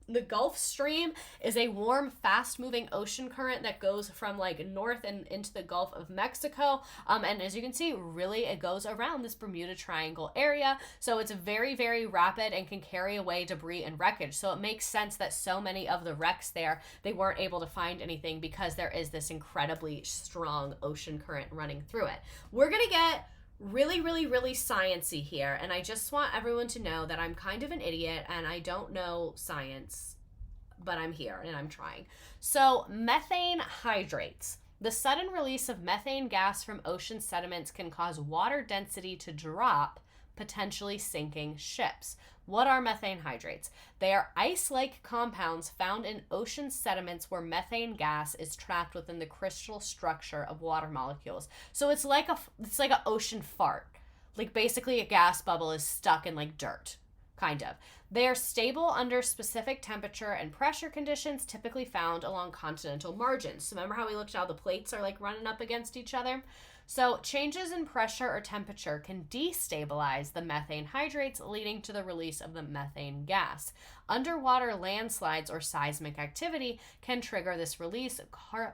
Speaker 1: The Gulf Stream is a warm, fast-moving ocean current that goes from like north and into the Gulf of Mexico. And as you can see, really it goes around this Bermuda Triangle area. So it's very, very rapid and can carry away debris and wreckage. So it makes sense that so many of the wrecks there, they weren't able to find anything because there is this incredibly strong ocean current running through it. We're going to get really, really, really sciencey here, and I just want everyone to know that I'm kind of an idiot and I don't know science, but I'm here and I'm trying. So methane hydrates. The sudden release of methane gas from ocean sediments can cause water density to drop, potentially sinking ships. What are methane hydrates? They are ice-like compounds found in ocean sediments where methane gas is trapped within the crystal structure of water molecules. So it's like an ocean fart. Like basically a gas bubble is stuck in like dirt, kind of. They are stable under specific temperature and pressure conditions typically found along continental margins. So remember how we looked at how the plates are like running up against each other? So changes in pressure or temperature can destabilize the methane hydrates, leading to the release of the methane gas. Underwater landslides or seismic activity can trigger this release,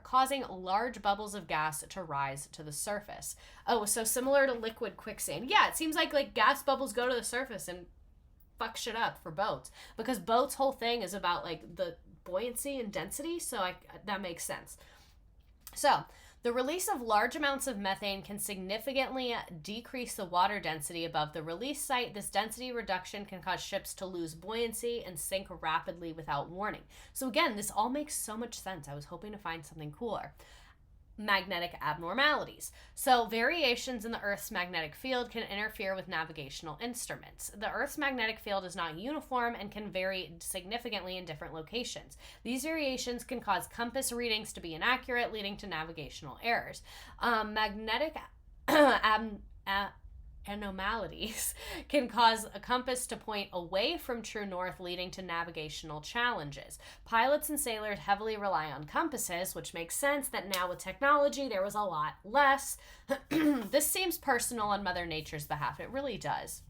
Speaker 1: causing large bubbles of gas to rise to the surface. Oh, so similar to liquid quicksand. Yeah, it seems like gas bubbles go to the surface and fuck shit up for boats, because boats' whole thing is about like the buoyancy and density, so that makes sense. So the release of large amounts of methane can significantly decrease the water density above the release site. This density reduction can cause ships to lose buoyancy and sink rapidly without warning. So again, this all makes so much sense. I was hoping to find something cooler. Magnetic abnormalities. So variations in the Earth's magnetic field can interfere with navigational instruments. The Earth's magnetic field is not uniform and can vary significantly in different locations. These variations can cause compass readings to be inaccurate, leading to navigational errors. Magnetic anomalies can cause a compass to point away from true north, leading to navigational challenges. Pilots and sailors heavily rely on compasses, which makes sense that now with technology there was a lot less. This seems personal on Mother Nature's behalf. It really does.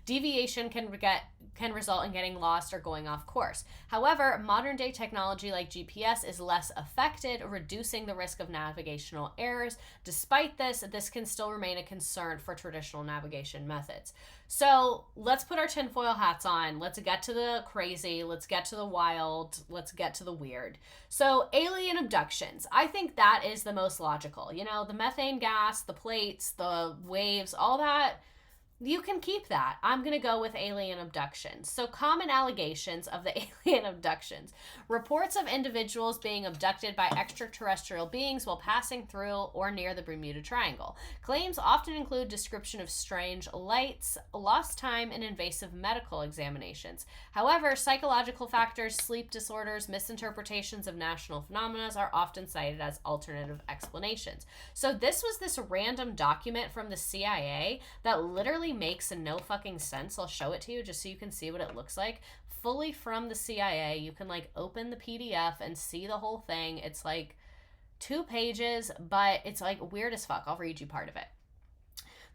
Speaker 1: Deviation can result in getting lost or going off course. However, modern day technology like GPS is less affected, reducing the risk of navigational errors. Despite this, this can still remain a concern for traditional navigation methods. So let's put our tinfoil hats on. Let's get to the crazy. Let's get to the wild. Let's get to the weird. So alien abductions. I think that is the most logical. You know, the methane gas, the plates, the waves, all that. You can keep that. I'm going to go with alien abductions. So common allegations of the alien abductions. Reports of individuals being abducted by extraterrestrial beings while passing through or near the Bermuda Triangle. Claims often include description of strange lights, lost time, and invasive medical examinations. However, psychological factors, sleep disorders, misinterpretations of national phenomena are often cited as alternative explanations. So this was this random document from the CIA that literally makes no fucking sense. I'll show it to you just so you can see what it looks like. Fully from the CIA. You can like open the PDF and see the whole thing. It's like 2 pages, but it's like weird as fuck. I'll read you part of it.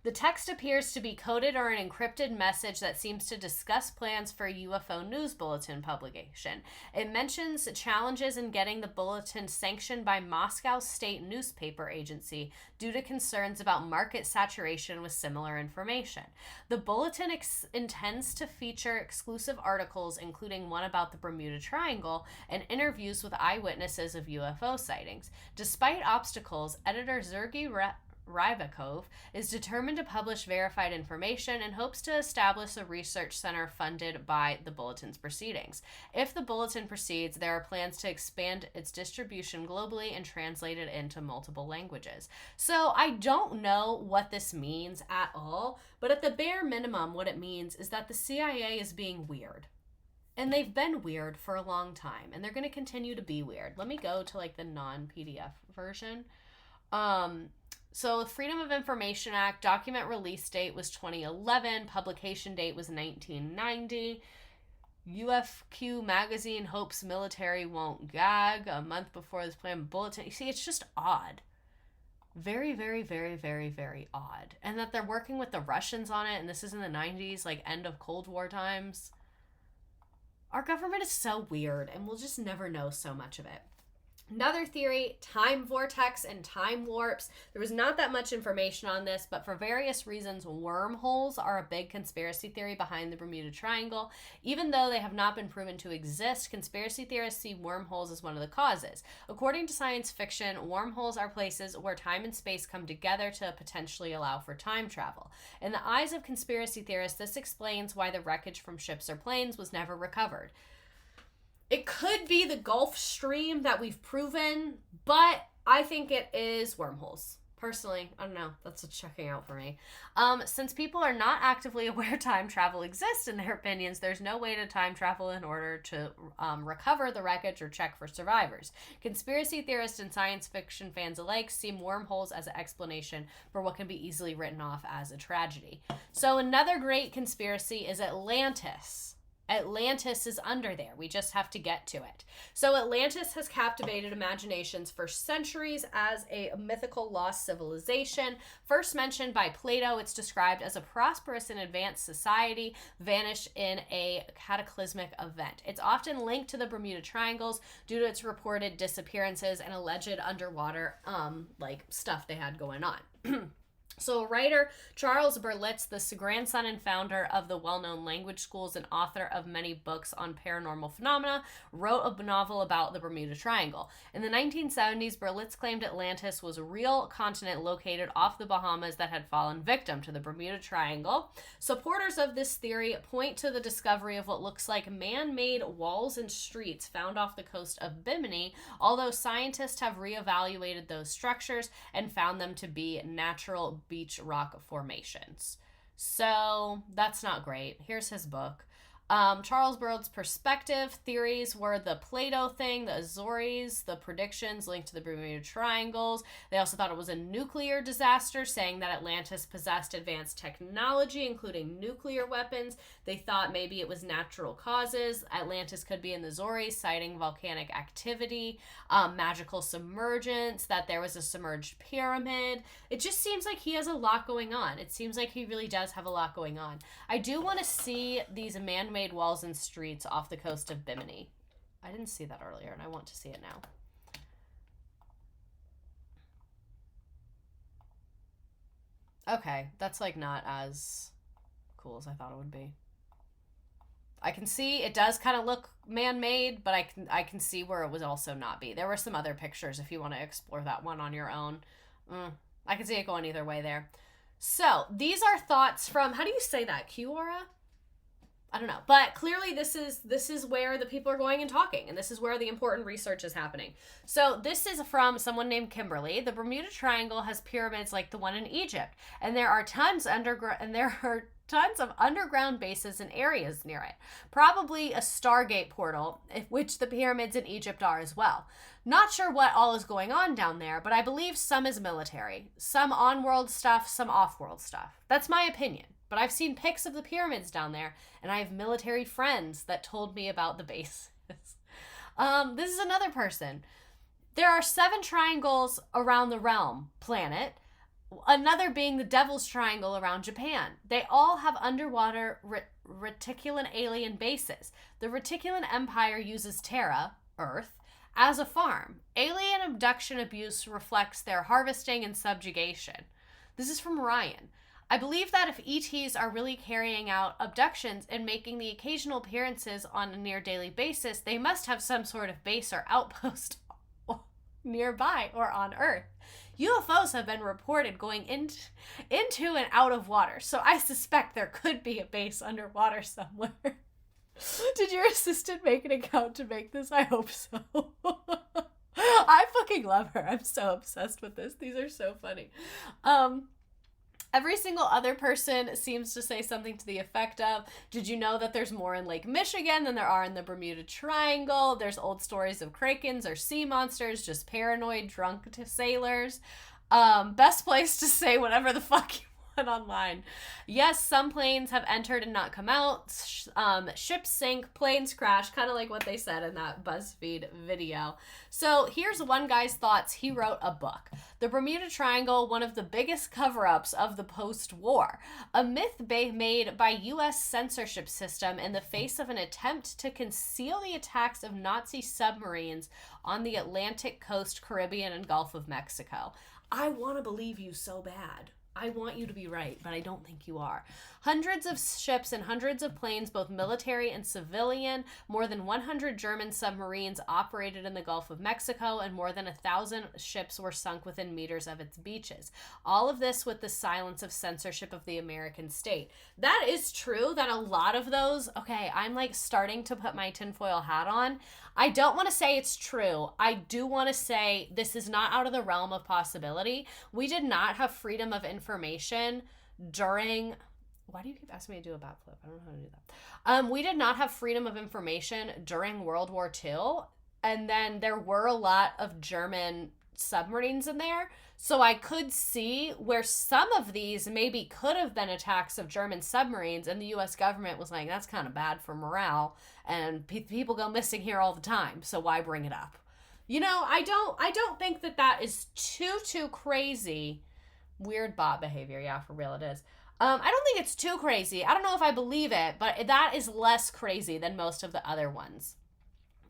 Speaker 1: The text appears to be coded or an encrypted message that seems to discuss plans for a UFO news bulletin publication. It mentions challenges in getting the bulletin sanctioned by Moscow State Newspaper Agency due to concerns about market saturation with similar information. The bulletin intends to feature exclusive articles, including one about the Bermuda Triangle and interviews with eyewitnesses of UFO sightings. Despite obstacles, editor Sergei Rybakov is determined to publish verified information and hopes to establish a research center funded by the Bulletin's proceedings. If the Bulletin proceeds, there are plans to expand its distribution globally and translate it into multiple languages. So I don't know what this means at all, but at the bare minimum, what it means is that the CIA is being weird. And they've been weird for a long time, and they're going to continue to be weird. Let me go to like the non-PDF version. So the Freedom of Information Act, document release date was 2011, publication date was 1990. UFQ magazine hopes military won't gag a month before this plan bulletin. You see, it's just odd. Very, very, very, very, very odd. And that they're working with the Russians on it, and this is in the 90s, like end of Cold War times. Our government is so weird, and we'll just never know so much of it. Another theory, time vortex and time warps. There was not that much information on this, but for various reasons, wormholes are a big conspiracy theory behind the Bermuda Triangle. Even though they have not been proven to exist, conspiracy theorists see wormholes as one of the causes. According to science fiction, wormholes are places where time and space come together to potentially allow for time travel. In the eyes of conspiracy theorists, this explains why the wreckage from ships or planes was never recovered. It could be the Gulf Stream that we've proven, but I think it is wormholes. Personally, I don't know. That's what's checking out for me. Since people are not actively aware time travel exists in their opinions, there's no way to time travel in order to recover the wreckage or check for survivors. Conspiracy theorists and science fiction fans alike see wormholes as an explanation for what can be easily written off as a tragedy. So another great conspiracy is Atlantis. Atlantis is under there. We just have to get to it. So Atlantis has captivated imaginations for centuries as a mythical lost civilization. First mentioned by Plato, it's described as a prosperous and advanced society vanished in a cataclysmic event. It's often linked to the Bermuda Triangles due to its reported disappearances and alleged underwater stuff they had going on. So writer Charles Berlitz, the grandson and founder of the well-known language schools and author of many books on paranormal phenomena, wrote a novel about the Bermuda Triangle. In the 1970s, Berlitz claimed Atlantis was a real continent located off the Bahamas that had fallen victim to the Bermuda Triangle. Supporters of this theory point to the discovery of what looks like man-made walls and streets found off the coast of Bimini, although scientists have reevaluated those structures and found them to be natural beach rock formations. So that's not great. Here's his book. Charles Berlitz's perspective theories were the Plato thing, the Azores, the predictions linked to the Bermuda Triangles. They also thought it was a nuclear disaster, saying that Atlantis possessed advanced technology, including nuclear weapons. They thought maybe it was natural causes. Atlantis could be in the Azores, citing volcanic activity, magical submergence, that there was a submerged pyramid. It just seems like he has a lot going on. It seems like he really does have a lot going on. I do want to see these man-made walls and streets off the coast of Bimini. I didn't see that earlier, and I want to see it now. Okay, that's like not as cool as I thought it would be. I can see it does kind of look man-made, but I can see where it would also not be. There were some other pictures if you want to explore that one on your own. I can see it going either way there. So these are thoughts from, how do you say that? Kiora? I don't know, but clearly this is where the people are going and talking, and this is where the important research is happening. So this is from someone named Kimberly. The Bermuda Triangle has pyramids like the one in Egypt, and there are tons of underground bases and areas near it. Probably a Stargate portal, which the pyramids in Egypt are as well. Not sure what all is going on down there, but I believe some is military, some on-world stuff, some off-world stuff. That's my opinion. But I've seen pics of the pyramids down there, and I have military friends that told me about the bases. This is another person. There are 7 triangles around the realm planet, another being the Devil's Triangle around Japan. They all have underwater reticulan alien bases. The Reticulan Empire uses Terra, Earth, as a farm. Alien abduction abuse reflects their harvesting and subjugation. This is from Ryan. I believe that if ETs are really carrying out abductions and making the occasional appearances on a near daily basis, they must have some sort of base or outpost nearby or on Earth. UFOs have been reported going into and out of water, so I suspect there could be a base underwater somewhere. Did your assistant make an account to make this? I hope so. I fucking love her. I'm so obsessed with this. These are so funny. Every single other person seems to say something to the effect of, did you know that there's more in Lake Michigan than there are in the Bermuda Triangle? There's old stories of krakens or sea monsters, just paranoid, drunk sailors. Best place to say whatever the fuck you want online. Yes, some planes have entered and not come out. Ships sink, planes crash, kind of like what they said in that BuzzFeed video. So here's one guy's thoughts. He wrote a book. The Bermuda Triangle, one of the biggest cover-ups of the post-war. A myth made by U.S. censorship system in the face of an attempt to conceal the attacks of Nazi submarines on the Atlantic coast, Caribbean, and Gulf of Mexico. I want to believe you so bad. I want you to be right, but I don't think you are. Hundreds of ships and hundreds of planes, both military and civilian, more than 100 German submarines operated in the Gulf of Mexico, and more than 1,000 ships were sunk within meters of its beaches. All of this with the silence of censorship of the American state. That is true that a lot of those, okay, I'm like starting to put my tinfoil hat on. I don't want to say it's true. I do want to say this is not out of the realm of possibility. We did not have freedom of information during... Why do you keep asking me to do a backflip? I don't know how to do that. We did not have freedom of information during World War II. And then there were a lot of German submarines in there. So I could see where some of these maybe could have been attacks of German submarines, and the U.S. government was like, that's kind of bad for morale, and people go missing here all the time, so why bring it up? You know, I don't think that is too crazy. Weird bot behavior, yeah, for real it is. I don't think it's too crazy. I don't know if I believe it, but that is less crazy than most of the other ones.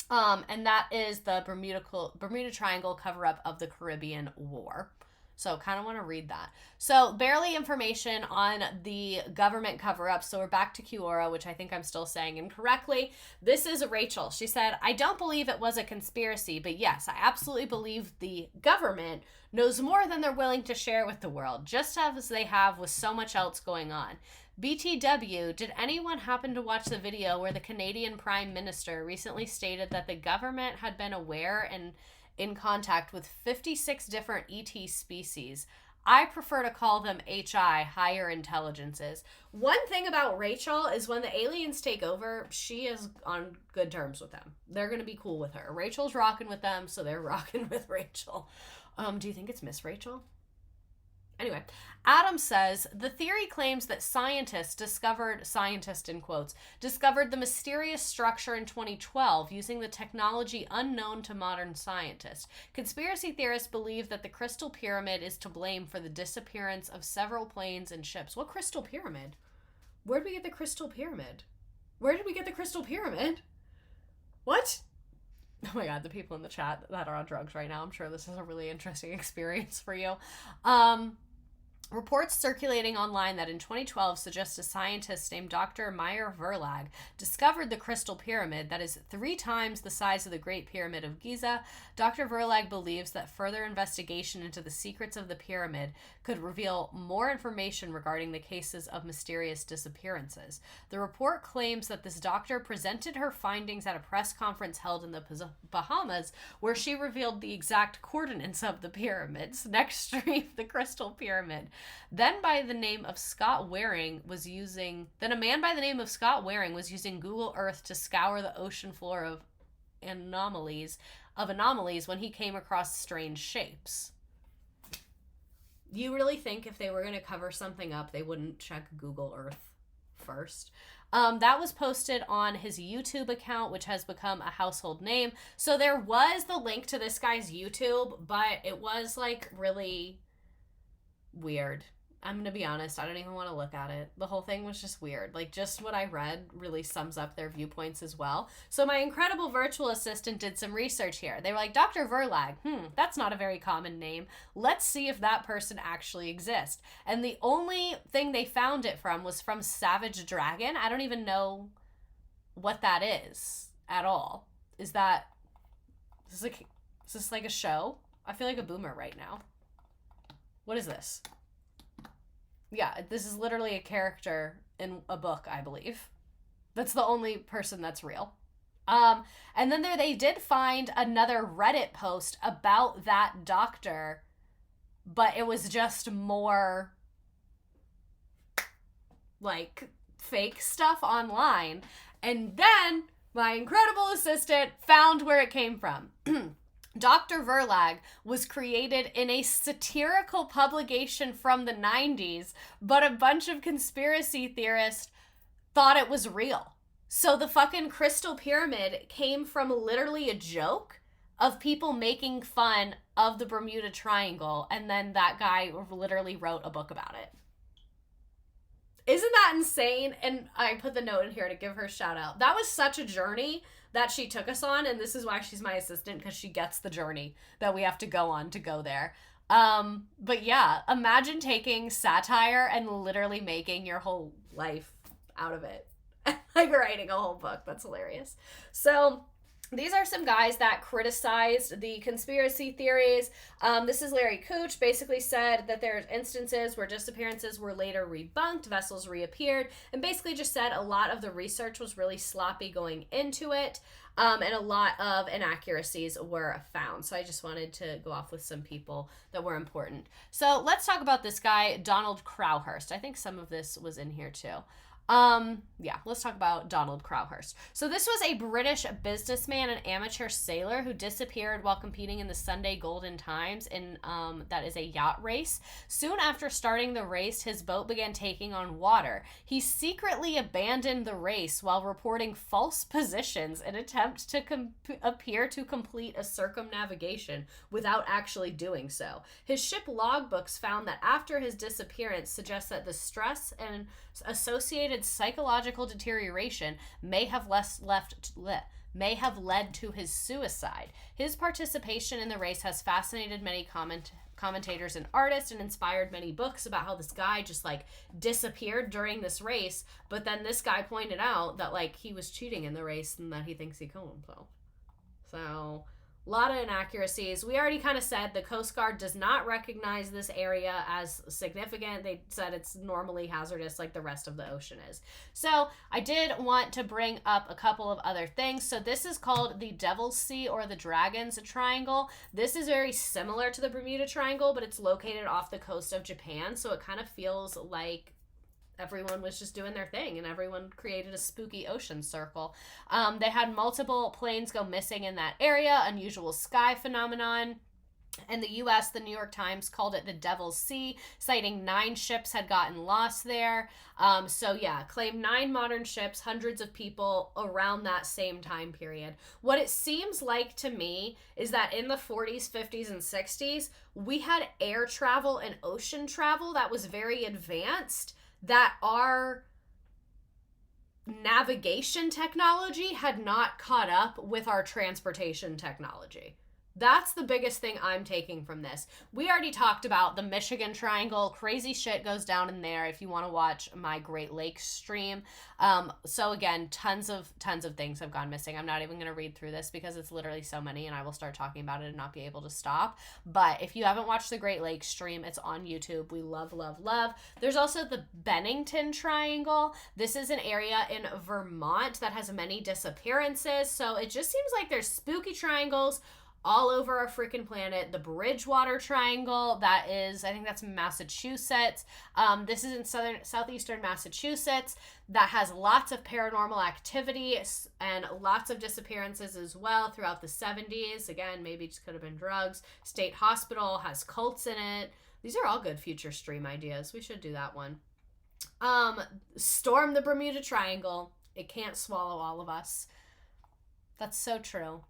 Speaker 1: And that is the Bermuda Triangle cover-up of the Caribbean War. So kind of want to read that. So barely information on the government cover-up. So we're back to Kiora, which I think I'm still saying incorrectly. This is Rachel. She said, I don't believe it was a conspiracy, but yes, I absolutely believe the government knows more than they're willing to share with the world, just as they have with so much else going on. BTW, did anyone happen to watch the video where the Canadian Prime Minister recently stated that the government had been aware and in contact with 56 different ET species? I prefer to call them HI, higher intelligences. One thing about Rachel is when the aliens take over, she is on good terms with them. They're going to be cool with her. Rachel's rocking with them, so they're rocking with Rachel. Do you think it's Miss Rachel? Anyway, Adam says, the theory claims that scientist in quotes, discovered the mysterious structure in 2012 using the technology unknown to modern scientists. Conspiracy theorists believe that the Crystal Pyramid is to blame for the disappearance of several planes and ships. What Crystal Pyramid? Where did we get the Crystal Pyramid? Where did we get the Crystal Pyramid? What? Oh my god, the people in the chat that are on drugs right now, I'm sure this is a really interesting experience for you. Reports circulating online that in 2012 suggest a scientist named Dr. Meyer Verlag discovered the Crystal Pyramid that is 3 times the size of the Great Pyramid of Giza. Dr. Verlag believes that further investigation into the secrets of the pyramid could reveal more information regarding the cases of mysterious disappearances. The report claims that this doctor presented her findings at a press conference held in the Bahamas, where she revealed the exact coordinates of the pyramids next to the Crystal Pyramid. Then a man by the name of Scott Waring was using Google Earth to scour the ocean floor of anomalies when he came across strange shapes. You really think if they were going to cover something up, they wouldn't check Google Earth first? That was posted on his YouTube account, which has become a household name. So there was the link to this guy's YouTube, but it was like really weird. I'm gonna be honest, I don't even want to look at it. The whole thing was just weird. Like, just what I read really sums up their viewpoints as well. So my incredible virtual assistant did some research here. They were like, Dr. Verlag, that's not a very common name. Let's see if that person actually exists. And the only thing they found it from was from Savage Dragon. I don't even know what that is at all. Is this like a show? I feel like a boomer right now. What is this? Yeah, this is literally a character in a book, I believe. That's the only person that's real. And then they did find another Reddit post about that doctor, but it was just more like fake stuff online. And then my incredible assistant found where it came from. Dr. Verlag was created in a satirical publication from the 90s, but a bunch of conspiracy theorists thought it was real. So the fucking Crystal Pyramid came from literally a joke of people making fun of the Bermuda Triangle, and then that guy literally wrote a book about it. Isn't that insane? And I put the note in here to give her a shout out. That was such a journey that she took us on, and this is why she's my assistant, because she gets the journey that we have to go on to go there. But yeah, imagine taking satire and literally making your whole life out of it. Like writing a whole book. That's hilarious. So these are some guys that criticized the conspiracy theories. This is Larry Couch, basically said that there's instances where disappearances were later debunked, vessels reappeared, and basically just said a lot of the research was really sloppy going into it, and a lot of inaccuracies were found. So I just wanted to go off with some people that were important. So let's talk about this guy, Donald Crowhurst. I think some of this was in here too. Yeah, let's talk about Donald Crowhurst. So this was a British businessman and amateur sailor who disappeared while competing in the Sunday Golden Times in, that is a yacht race. Soon after starting the race, his boat began taking on water. He secretly abandoned the race while reporting false positions in attempt to appear to complete a circumnavigation without actually doing so. His ship logbooks found that after his disappearance suggests that the stress and associated psychological deterioration may have led to his suicide. His participation in the race has fascinated many commentators and artists and inspired many books about how this guy just like disappeared during this race, but then this guy pointed out that like he was cheating in the race and that he thinks he killed himself. So a lot of inaccuracies. We already kind of said the Coast Guard does not recognize this area as significant. They said it's normally hazardous like the rest of the ocean is. So I did want to bring up a couple of other things. So this is called the Devil's Sea or the Dragon's Triangle. This is very similar to the Bermuda Triangle, but it's located off the coast of Japan. So it kind of feels like everyone was just doing their thing and everyone created a spooky ocean circle. They had multiple planes go missing in that area, unusual sky phenomenon. In the U.S., the New York Times called it the Devil's Sea, citing 9 ships had gotten lost there. So yeah, claimed 9 modern ships, hundreds of people around that same time period. What it seems like to me is that in the 40s, 50s, and 60s, we had air travel and ocean travel that was very advanced, that our navigation technology had not caught up with our transportation technology. That's the biggest thing I'm taking from this. We already talked about the Michigan Triangle. Crazy shit goes down in there if you want to watch my Great Lakes stream. So again, tons of things have gone missing. I'm not even going to read through this because it's literally so many and I will start talking about it and not be able to stop. But if you haven't watched the Great Lakes stream, it's on YouTube. We love, love, love. There's also the Bennington Triangle. This is an area in Vermont that has many disappearances. So it just seems like there's spooky triangles all over our freaking planet. The Bridgewater Triangle, that is, I think that's Massachusetts. This is in southeastern Massachusetts, that has lots of paranormal activity and lots of disappearances as well throughout the 70s. Again, maybe just could have been drugs. State Hospital has cults in it. These are all good future stream ideas. We should do that one. Storm the Bermuda Triangle. It can't swallow all of us. That's so true.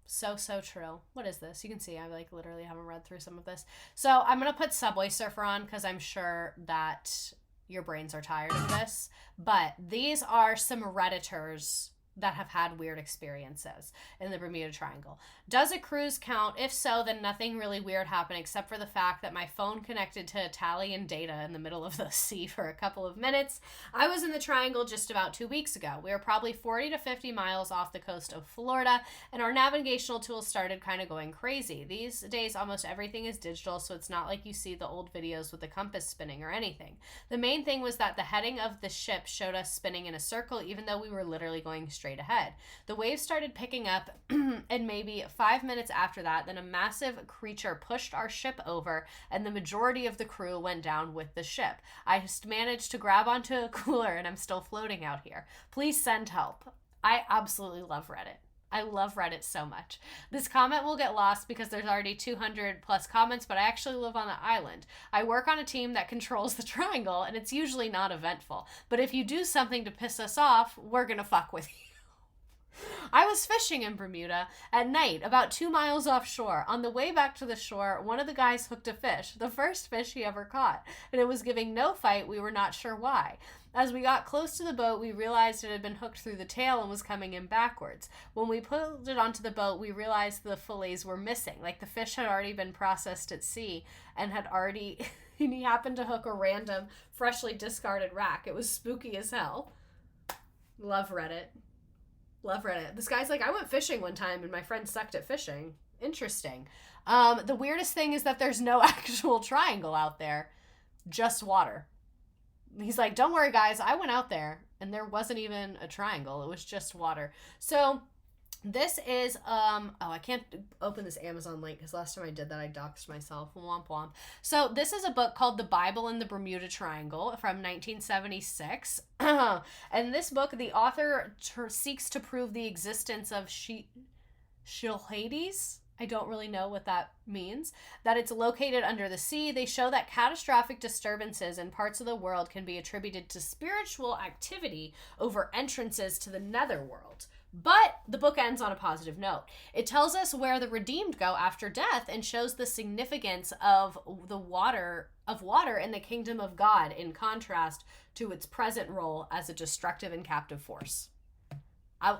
Speaker 1: So true. What is this? You can see I like literally haven't read through some of this. So I'm going to put Subway Surfer on because I'm sure that your brains are tired of this. But these are some Redditors that have had weird experiences in the Bermuda Triangle. Does a cruise count? If so, then nothing really weird happened except for the fact that my phone connected to Italian data in the middle of the sea for a couple of minutes. I was in the Triangle just about 2 weeks ago. We were probably 40 to 50 miles off the coast of Florida, and our navigational tools started kind of going crazy. These days, almost everything is digital, so it's not like you see the old videos with the compass spinning or anything. The main thing was that the heading of the ship showed us spinning in a circle, even though we were literally going straight ahead. The waves started picking up, and maybe 5 minutes after that, then a massive creature pushed our ship over, and the majority of the crew went down with the ship. I just managed to grab onto a cooler, and I'm still floating out here. Please send help. I absolutely love Reddit. I love Reddit so much. This comment will get lost because there's already 200 plus comments, but I actually live on an island. I work on a team that controls the Triangle, and it's usually not eventful. But if you do something to piss us off, we're gonna fuck with you. I was fishing in Bermuda at night, about 2 miles offshore. On the way back to the shore, one of the guys hooked a fish, the first fish he ever caught, and it was giving no fight. We were not sure why. As we got close to the boat, we realized it had been hooked through the tail and was coming in backwards. When we pulled it onto the boat, we realized the fillets were missing, like the fish had already been processed at sea and had already, and he happened to hook a random, freshly discarded rack. It was spooky as hell. Love Reddit. Love Reddit. This guy's like, I went fishing one time and my friend sucked at fishing. Interesting. The weirdest thing is that there's no actual triangle out there. Just water. He's like, don't worry guys, I went out there and there wasn't even a triangle. It was just water. So this is, I can't open this Amazon link because last time I did that, I doxed myself. Womp womp. So this is a book called The Bible in the Bermuda Triangle from 1976. And this book, the author seeks to prove the existence of Tragedies. I don't really know what that means. That it's located under the sea. They show that catastrophic disturbances in parts of the world can be attributed to spiritual activity over entrances to the netherworld. But the book ends on a positive note. It tells us where the redeemed go after death and shows the significance of the water in the kingdom of God in contrast to its present role as a destructive and captive force.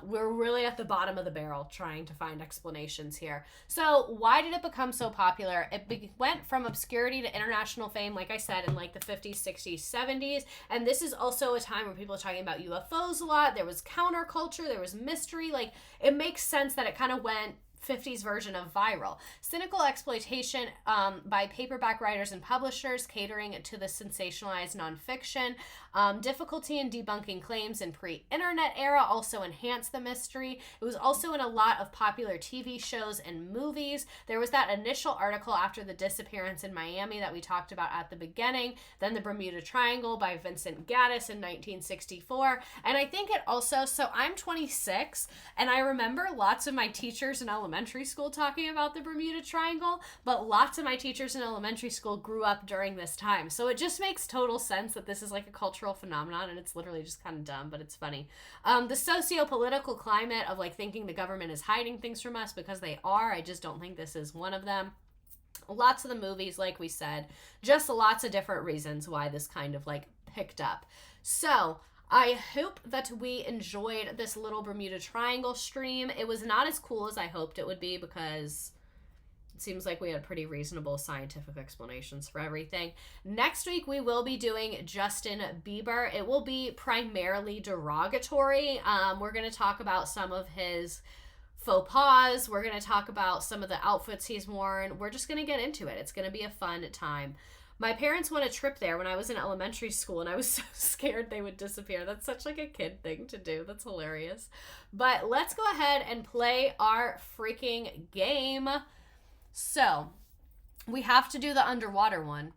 Speaker 1: We're really at the bottom of the barrel trying to find explanations here. So why did it become so popular? It went from obscurity to international fame, like I said, in like the 50s, 60s, 70s. And this is also a time where people are talking about UFOs a lot. There was counterculture. There was mystery. Like, it makes sense that it kind of went 50s version of viral. Cynical exploitation by paperback writers and publishers catering to the sensationalized nonfiction. Difficulty in debunking claims in pre-internet era also enhanced the mystery. It was also in a lot of popular TV shows and movies. There was that initial article after the disappearance in Miami that we talked about at the beginning. Then the Bermuda Triangle by Vincent Gaddis in 1964. And I think it also, so I'm 26 and I remember lots of my teachers in elementary school talking about the Bermuda Triangle, but lots of my teachers in elementary school grew up during this time. So it just makes total sense that this is like a cultural phenomenon, and it's literally just kind of dumb, but it's funny. The socio-political climate of like thinking the government is hiding things from us, because they are. I just don't think this is one of them. Lots of the movies, like we said, just lots of different reasons why this kind of like picked up. So I hope that we enjoyed this little Bermuda Triangle stream. It was not as cool as I hoped it would be because it seems like we had pretty reasonable scientific explanations for everything. Next week, we will be doing Justin Bieber. It will be primarily derogatory. We're going to talk about some of his faux pas. We're going to talk about some of the outfits he's worn. We're just going to get into it. It's going to be a fun time. My parents went a trip there when I was in elementary school, and I was so scared they would disappear. That's such like a kid thing to do. That's hilarious. But let's go ahead and play our freaking game. So we have to do the underwater one,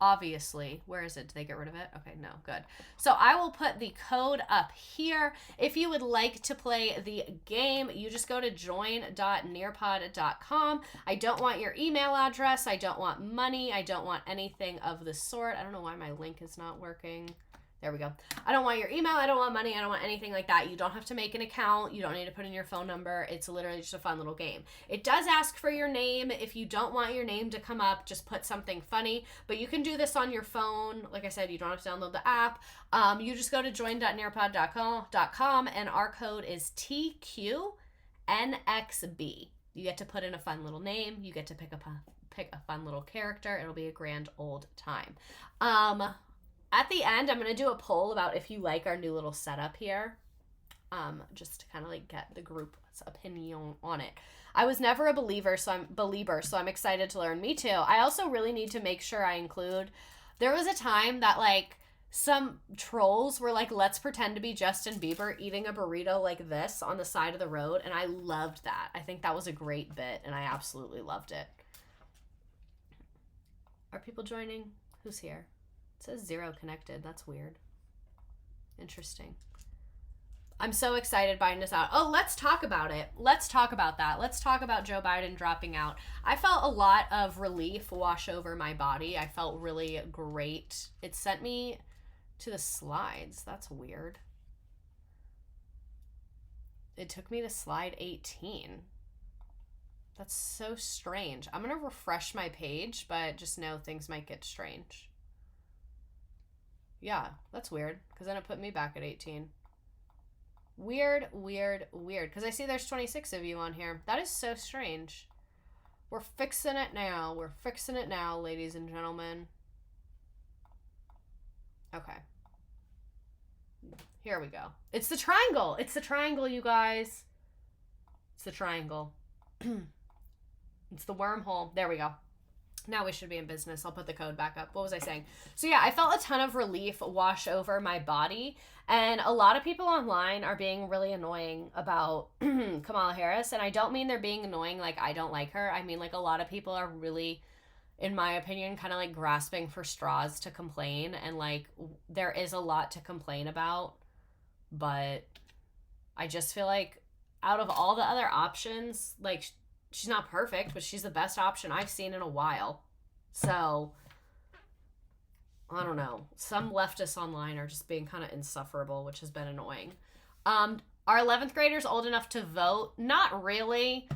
Speaker 1: obviously. Where is it? Did they get rid of it? Okay, no, good. So I will put the code up here. If you would like to play the game, you just go to join.nearpod.com. I don't want your email address. I don't want money. I don't want anything of the sort. I don't know why my link is not working. There we go. I don't want your email. I don't want money. I don't want anything like that. You don't have to make an account. You don't need to put in your phone number. It's literally just a fun little game. It does ask for your name. If you don't want your name to come up, just put something funny. But you can do this on your phone. Like I said, you don't have to download the app. You just go to join.nearpod.com and our code is TQNXB. You get to put in a fun little name. You get to pick a fun little character. It'll be a grand old time. At the end, I'm going to do a poll about if you like our new little setup here, just to kind of like get the group's opinion on it. I was never a believer, so I'm excited to learn. Me too. I also really need to make sure I include, there was a time that like some trolls were like, let's pretend to be Justin Bieber eating a burrito like this on the side of the road, and I loved that. I think that was a great bit, and I absolutely loved it. Are people joining? Who's here? It says 0 connected. That's weird. Interesting. I'm so excited Biden is out. Oh, let's talk about it. Let's talk about that. Let's talk about Joe Biden dropping out. I felt a lot of relief wash over my body. I felt really great. It sent me to the slides. That's weird. It took me to slide 18. That's so strange. I'm going to refresh my page, but just know things might get strange. Yeah, that's weird, because then it put me back at 18. Weird. Because I see there's 26 of you on here. That is so strange. We're fixing it now. We're fixing it now, ladies and gentlemen. Okay. Here we go. It's the triangle. It's the triangle, you guys. It's the triangle. It's the wormhole. There we go. Now we should be in business. I'll put the code back up. What was I saying? So yeah, I felt a ton of relief wash over my body. And a lot of people online are being really annoying about Kamala Harris. And I don't mean they're being annoying like I don't like her. I mean like a lot of people are really, in my opinion, kind of like grasping for straws to complain. And like there is a lot to complain about. But I just feel like out of all the other options, like she's not perfect, but she's the best option I've seen in a while. So, I don't know. Some leftists online are just being kind of insufferable, which has been annoying. Are 11th graders old enough to vote? Not really.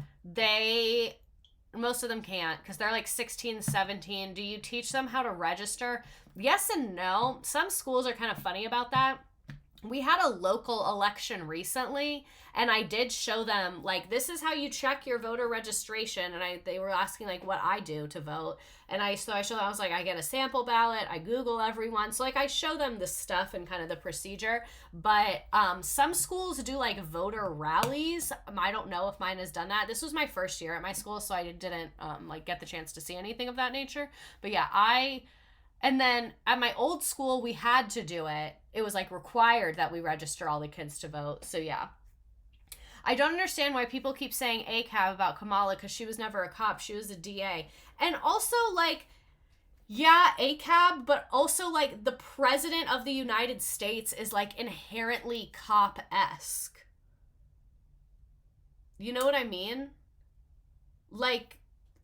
Speaker 1: Most of them can't because they're like 16, 17. Do you teach them how to register? Yes and no. Some schools are kind of funny about that. We had a local election recently, and I did show them, like, this is how you check your voter registration, and they were asking, like, what I do to vote, and I showed them, I was like, I get a sample ballot, I Google everyone, so, like, I show them the stuff and kind of the procedure, but some schools do, like, voter rallies. I don't know if mine has done that. This was my first year at my school, so I didn't, like, get the chance to see anything of that nature, but yeah, and then at my old school, we had to do it. It was like required that we register all the kids to vote. So yeah. I don't understand why people keep saying ACAB about Kamala because she was never a cop. She was a DA. And also like, yeah, ACAB, but also like the president of the United States is like inherently cop-esque. You know what I mean? Like,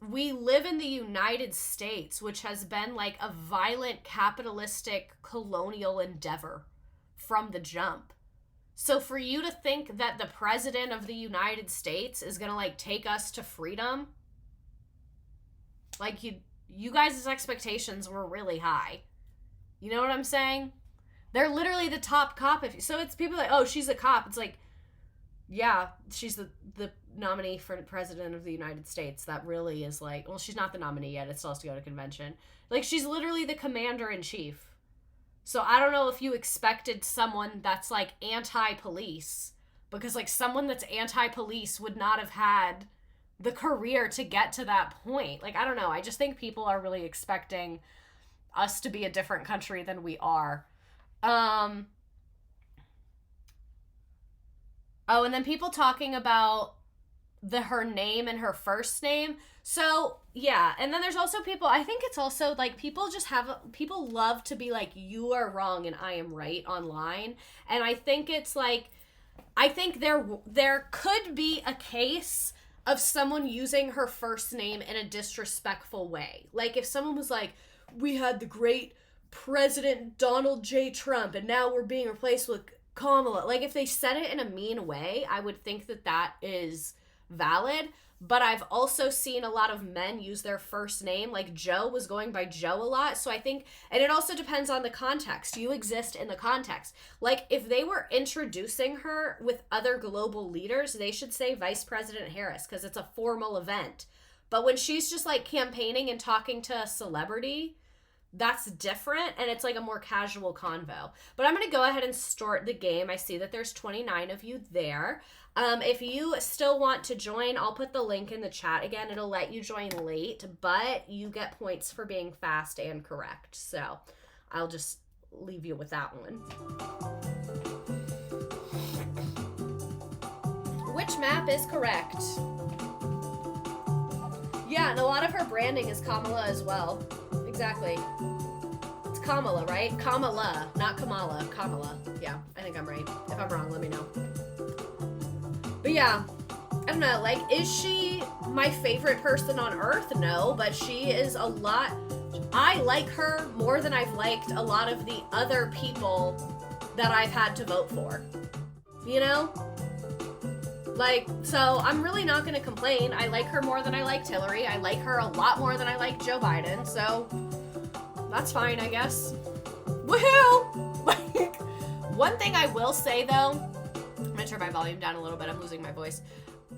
Speaker 1: we live in the United States, which has been like a violent capitalistic colonial endeavor from the jump. So for you to think that the president of the United States is going to like take us to freedom, like you guys' expectations were really high. You know what I'm saying? They're literally the top cop. So it's people like, oh, she's a cop. It's like, yeah, she's the nominee for president of the United States. That really is like, well, she's not the nominee yet. It still has to go to convention. Like, she's literally the commander-in-chief. So I don't know if you expected someone that's like anti-police, because like someone that's anti-police would not have had the career to get to that point. Like, I don't know. I just think people are really expecting us to be a different country than we are. Oh, and then people talking about her name and her first name. So, yeah. And then there's also people, I think it's also like people love to be like, you are wrong and I am right online. And I think it's like, I think there could be a case of someone using her first name in a disrespectful way. Like if someone was like, we had the great President Donald J. Trump, and now we're being replaced with Kamala. Like, if they said it in a mean way, I would think that that is valid. But I've also seen a lot of men use their first name. Like, Joe was going by Joe a lot. So I think, and it also depends on the context. You exist in the context. Like, if they were introducing her with other global leaders, they should say Vice President Harris, because it's a formal event. But when she's just, like, campaigning and talking to a celebrity, that's different, and it's like a more casual convo. But I'm going to go ahead and start the game. I see that there's 29 of you there. If you still want to join, I'll put the link in the chat again. It'll let you join late, but you get points for being fast and correct. So I'll just leave you with that one. Which map is correct? Yeah, and a lot of her branding is Kamala as well. Exactly. It's Kamala, right? Kamala, not Kamala. Kamala. Yeah, I think I'm right. If I'm wrong, let me know. But yeah, I don't know, like, is she my favorite person on Earth? No, but she is a lot. I like her more than I've liked a lot of the other people that I've had to vote for. You know? Like, so I'm really not going to complain. I like her more than I liked Hillary. I like her a lot more than I like Joe Biden. So that's fine, I guess. Woohoo! Like, one thing I will say, though, I'm going to turn my volume down a little bit. I'm losing my voice.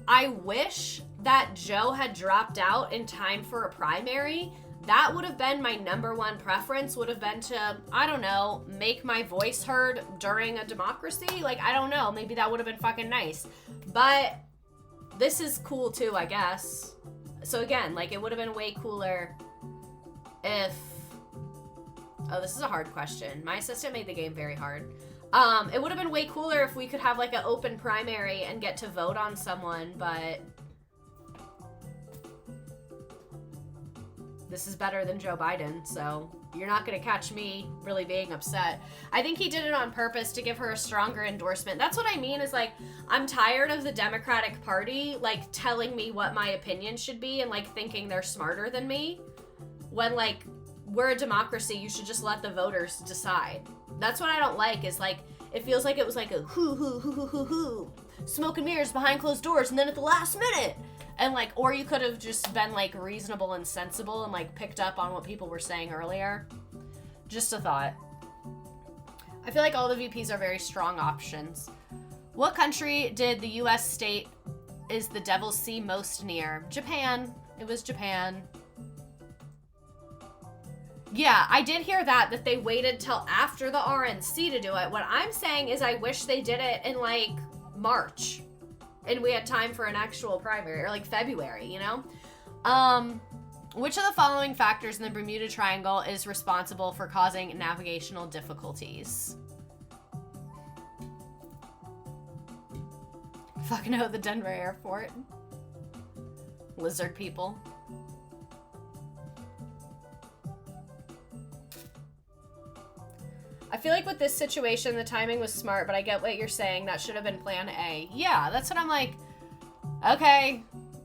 Speaker 1: I wish that Joe had dropped out in time for a primary. That would have been my number one preference, would have been to, I don't know, make my voice heard during a democracy. Like, I don't know, maybe that would have been fucking nice. But this is cool too, I guess. So again, like, it would have been way cooler if, oh, this is a hard question. My assistant made the game very hard. It would have been way cooler if we could have like an open primary and get to vote on someone, but this is better than Joe Biden, so you're not going to catch me really being upset. I think he did it on purpose to give her a stronger endorsement. That's what I mean is, like, I'm tired of the Democratic Party, like, telling me what my opinion should be and, like, thinking they're smarter than me. When, like, we're a democracy, you should just let the voters decide. That's what I don't like, is, like, it feels like it was like a hoo, smoke and mirrors behind closed doors, and then at the last minute. And, like, or you could have just been, like, reasonable and sensible and, like, picked up on what people were saying earlier. Just a thought. I feel like all the VPs are very strong options. What country did the U.S. state is the Devil's Sea most near? Japan. It was Japan. Yeah, I did hear that they waited till after the RNC to do it. What I'm saying is I wish they did it in, like, March. And we had time for an actual primary, or like February, you know? Which of the following factors in the Bermuda Triangle is responsible for causing navigational difficulties? Fucking know the Denver airport. Lizard people. I feel like with this situation, the timing was smart, but I get what you're saying. That should have been plan A. Yeah, that's what I'm like, okay,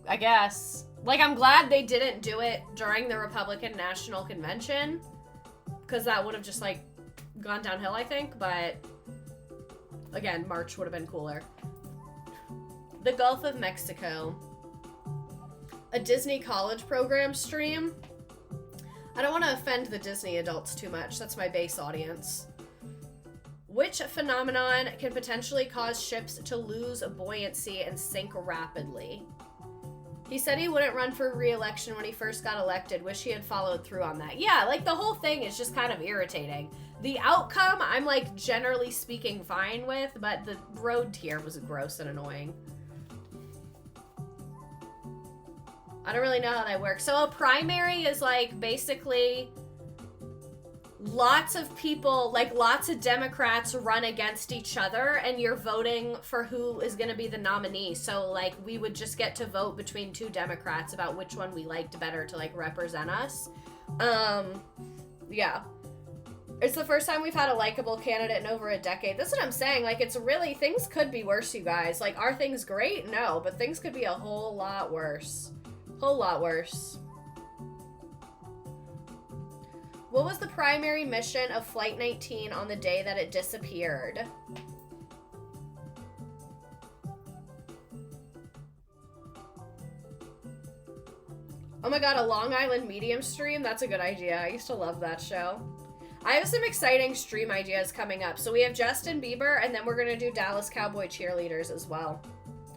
Speaker 1: I guess. Like, I'm glad they didn't do it during the Republican National Convention, because that would have just, like, gone downhill, I think, but again, March would have been cooler. The Gulf of Mexico. A Disney college program stream. I don't want to offend the Disney adults too much. That's my base audience. Which phenomenon can potentially cause ships to lose buoyancy and sink rapidly? He said he wouldn't run for re-election when he first got elected. Wish he had followed through on that. Yeah, like, the whole thing is just kind of irritating. The outcome, I'm, like, generally speaking fine with, but the road here was gross and annoying. I don't really know how that works. So a primary is, like, basically lots of people, like, lots of Democrats run against each other, and you're voting for who is going to be the nominee. So, like, we would just get to vote between two Democrats about which one we liked better to, like, represent us. Yeah. It's the first time we've had a likable candidate in over a decade. That's what I'm saying. Like, it's really, things could be worse, you guys. Like, are things great? No, but things could be a whole lot worse. Whole lot worse. What was the primary mission of Flight 19 on the day that it disappeared? Oh my god, a Long Island Medium stream? That's a good idea. I used to love that show. I have some exciting stream ideas coming up. So we have Justin Bieber, and then we're going to do Dallas Cowboy cheerleaders as well.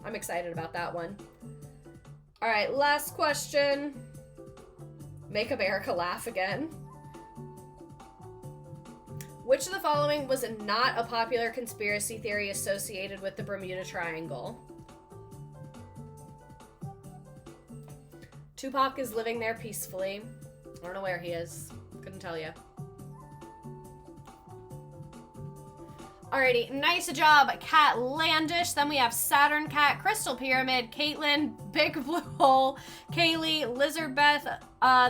Speaker 1: I'm excited about that one. All right, last question. Make America laugh again. Which of the following was not a popular conspiracy theory associated with the Bermuda Triangle? Tupac is living there peacefully. I don't know where he is. Couldn't tell you. Alrighty, nice job, Cat Landish. Then we have Saturn Cat, Crystal Pyramid, Caitlin, Big Blue Hole, Kaylee, Lizardbeth,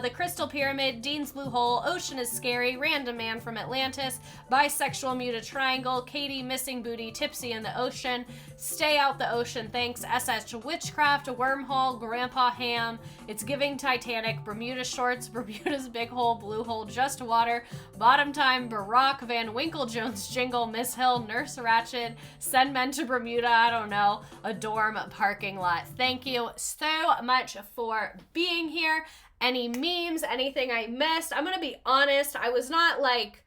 Speaker 1: the Crystal Pyramid, Dean's Blue Hole, Ocean is Scary, Random Man from Atlantis, Bisexual Muta Triangle, Katie, Missing Booty, Tipsy in the Ocean, Stay Out the Ocean, Thanks, SH Witchcraft, Wormhole, Grandpa Ham, It's Giving Titanic, Bermuda Shorts, Bermuda's Big Hole, Blue Hole, Just Water, Bottom Time, Barack, Van Winkle Jones Jingle, Miss Hill, Nurse Ratched, Send Men to Bermuda, I don't know, a dorm parking lot. Thank you so much for being here. Any memes, anything I missed? I'm gonna be honest, I was not like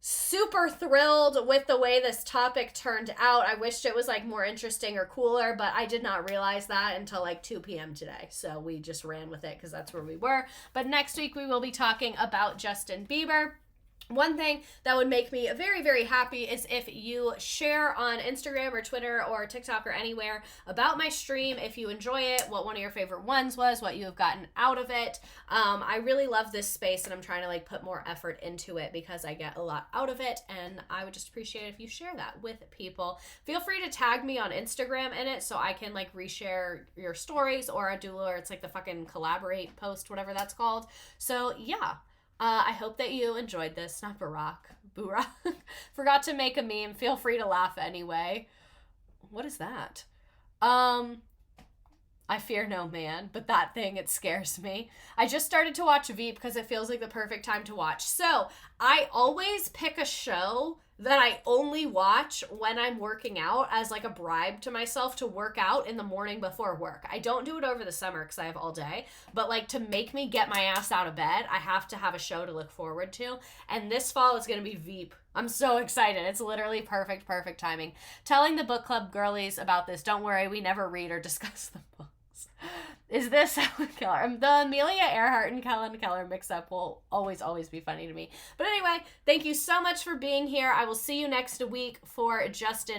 Speaker 1: super thrilled with the way this topic turned out. I wished it was like more interesting or cooler, but I did not realize that until like 2 p.m. today. So we just ran with it because that's where we were. But next week we will be talking about Justin Bieber. One thing that would make me very, very happy is if you share on Instagram or Twitter or TikTok or anywhere about my stream, if you enjoy it, what one of your favorite ones was, what you have gotten out of it. I really love this space and I'm trying to like put more effort into it because I get a lot out of it, and I would just appreciate it if you share that with people. Feel free to tag me on Instagram in it so I can like reshare your stories, or I do, or it's like the fucking collaborate post, whatever that's called. So yeah. I hope that you enjoyed this. Not Barack. Burak. Forgot to make a meme. Feel free to laugh anyway. What is that? I fear no man, but that thing, it scares me. I just started to watch Veep because it feels like the perfect time to watch. So, I always pick a show that I only watch when I'm working out as like a bribe to myself to work out in the morning before work. I don't do it over the summer because I have all day, but like to make me get my ass out of bed, I have to have a show to look forward to. And this fall is going to be Veep. I'm so excited. It's literally perfect timing. Telling the book club girlies about this. Don't worry, we never read or discuss the books. Is this Helen Keller? The Amelia Earhart and Helen Keller mix-up will always be funny to me. But anyway, thank you so much for being here. I will see you next week for Justin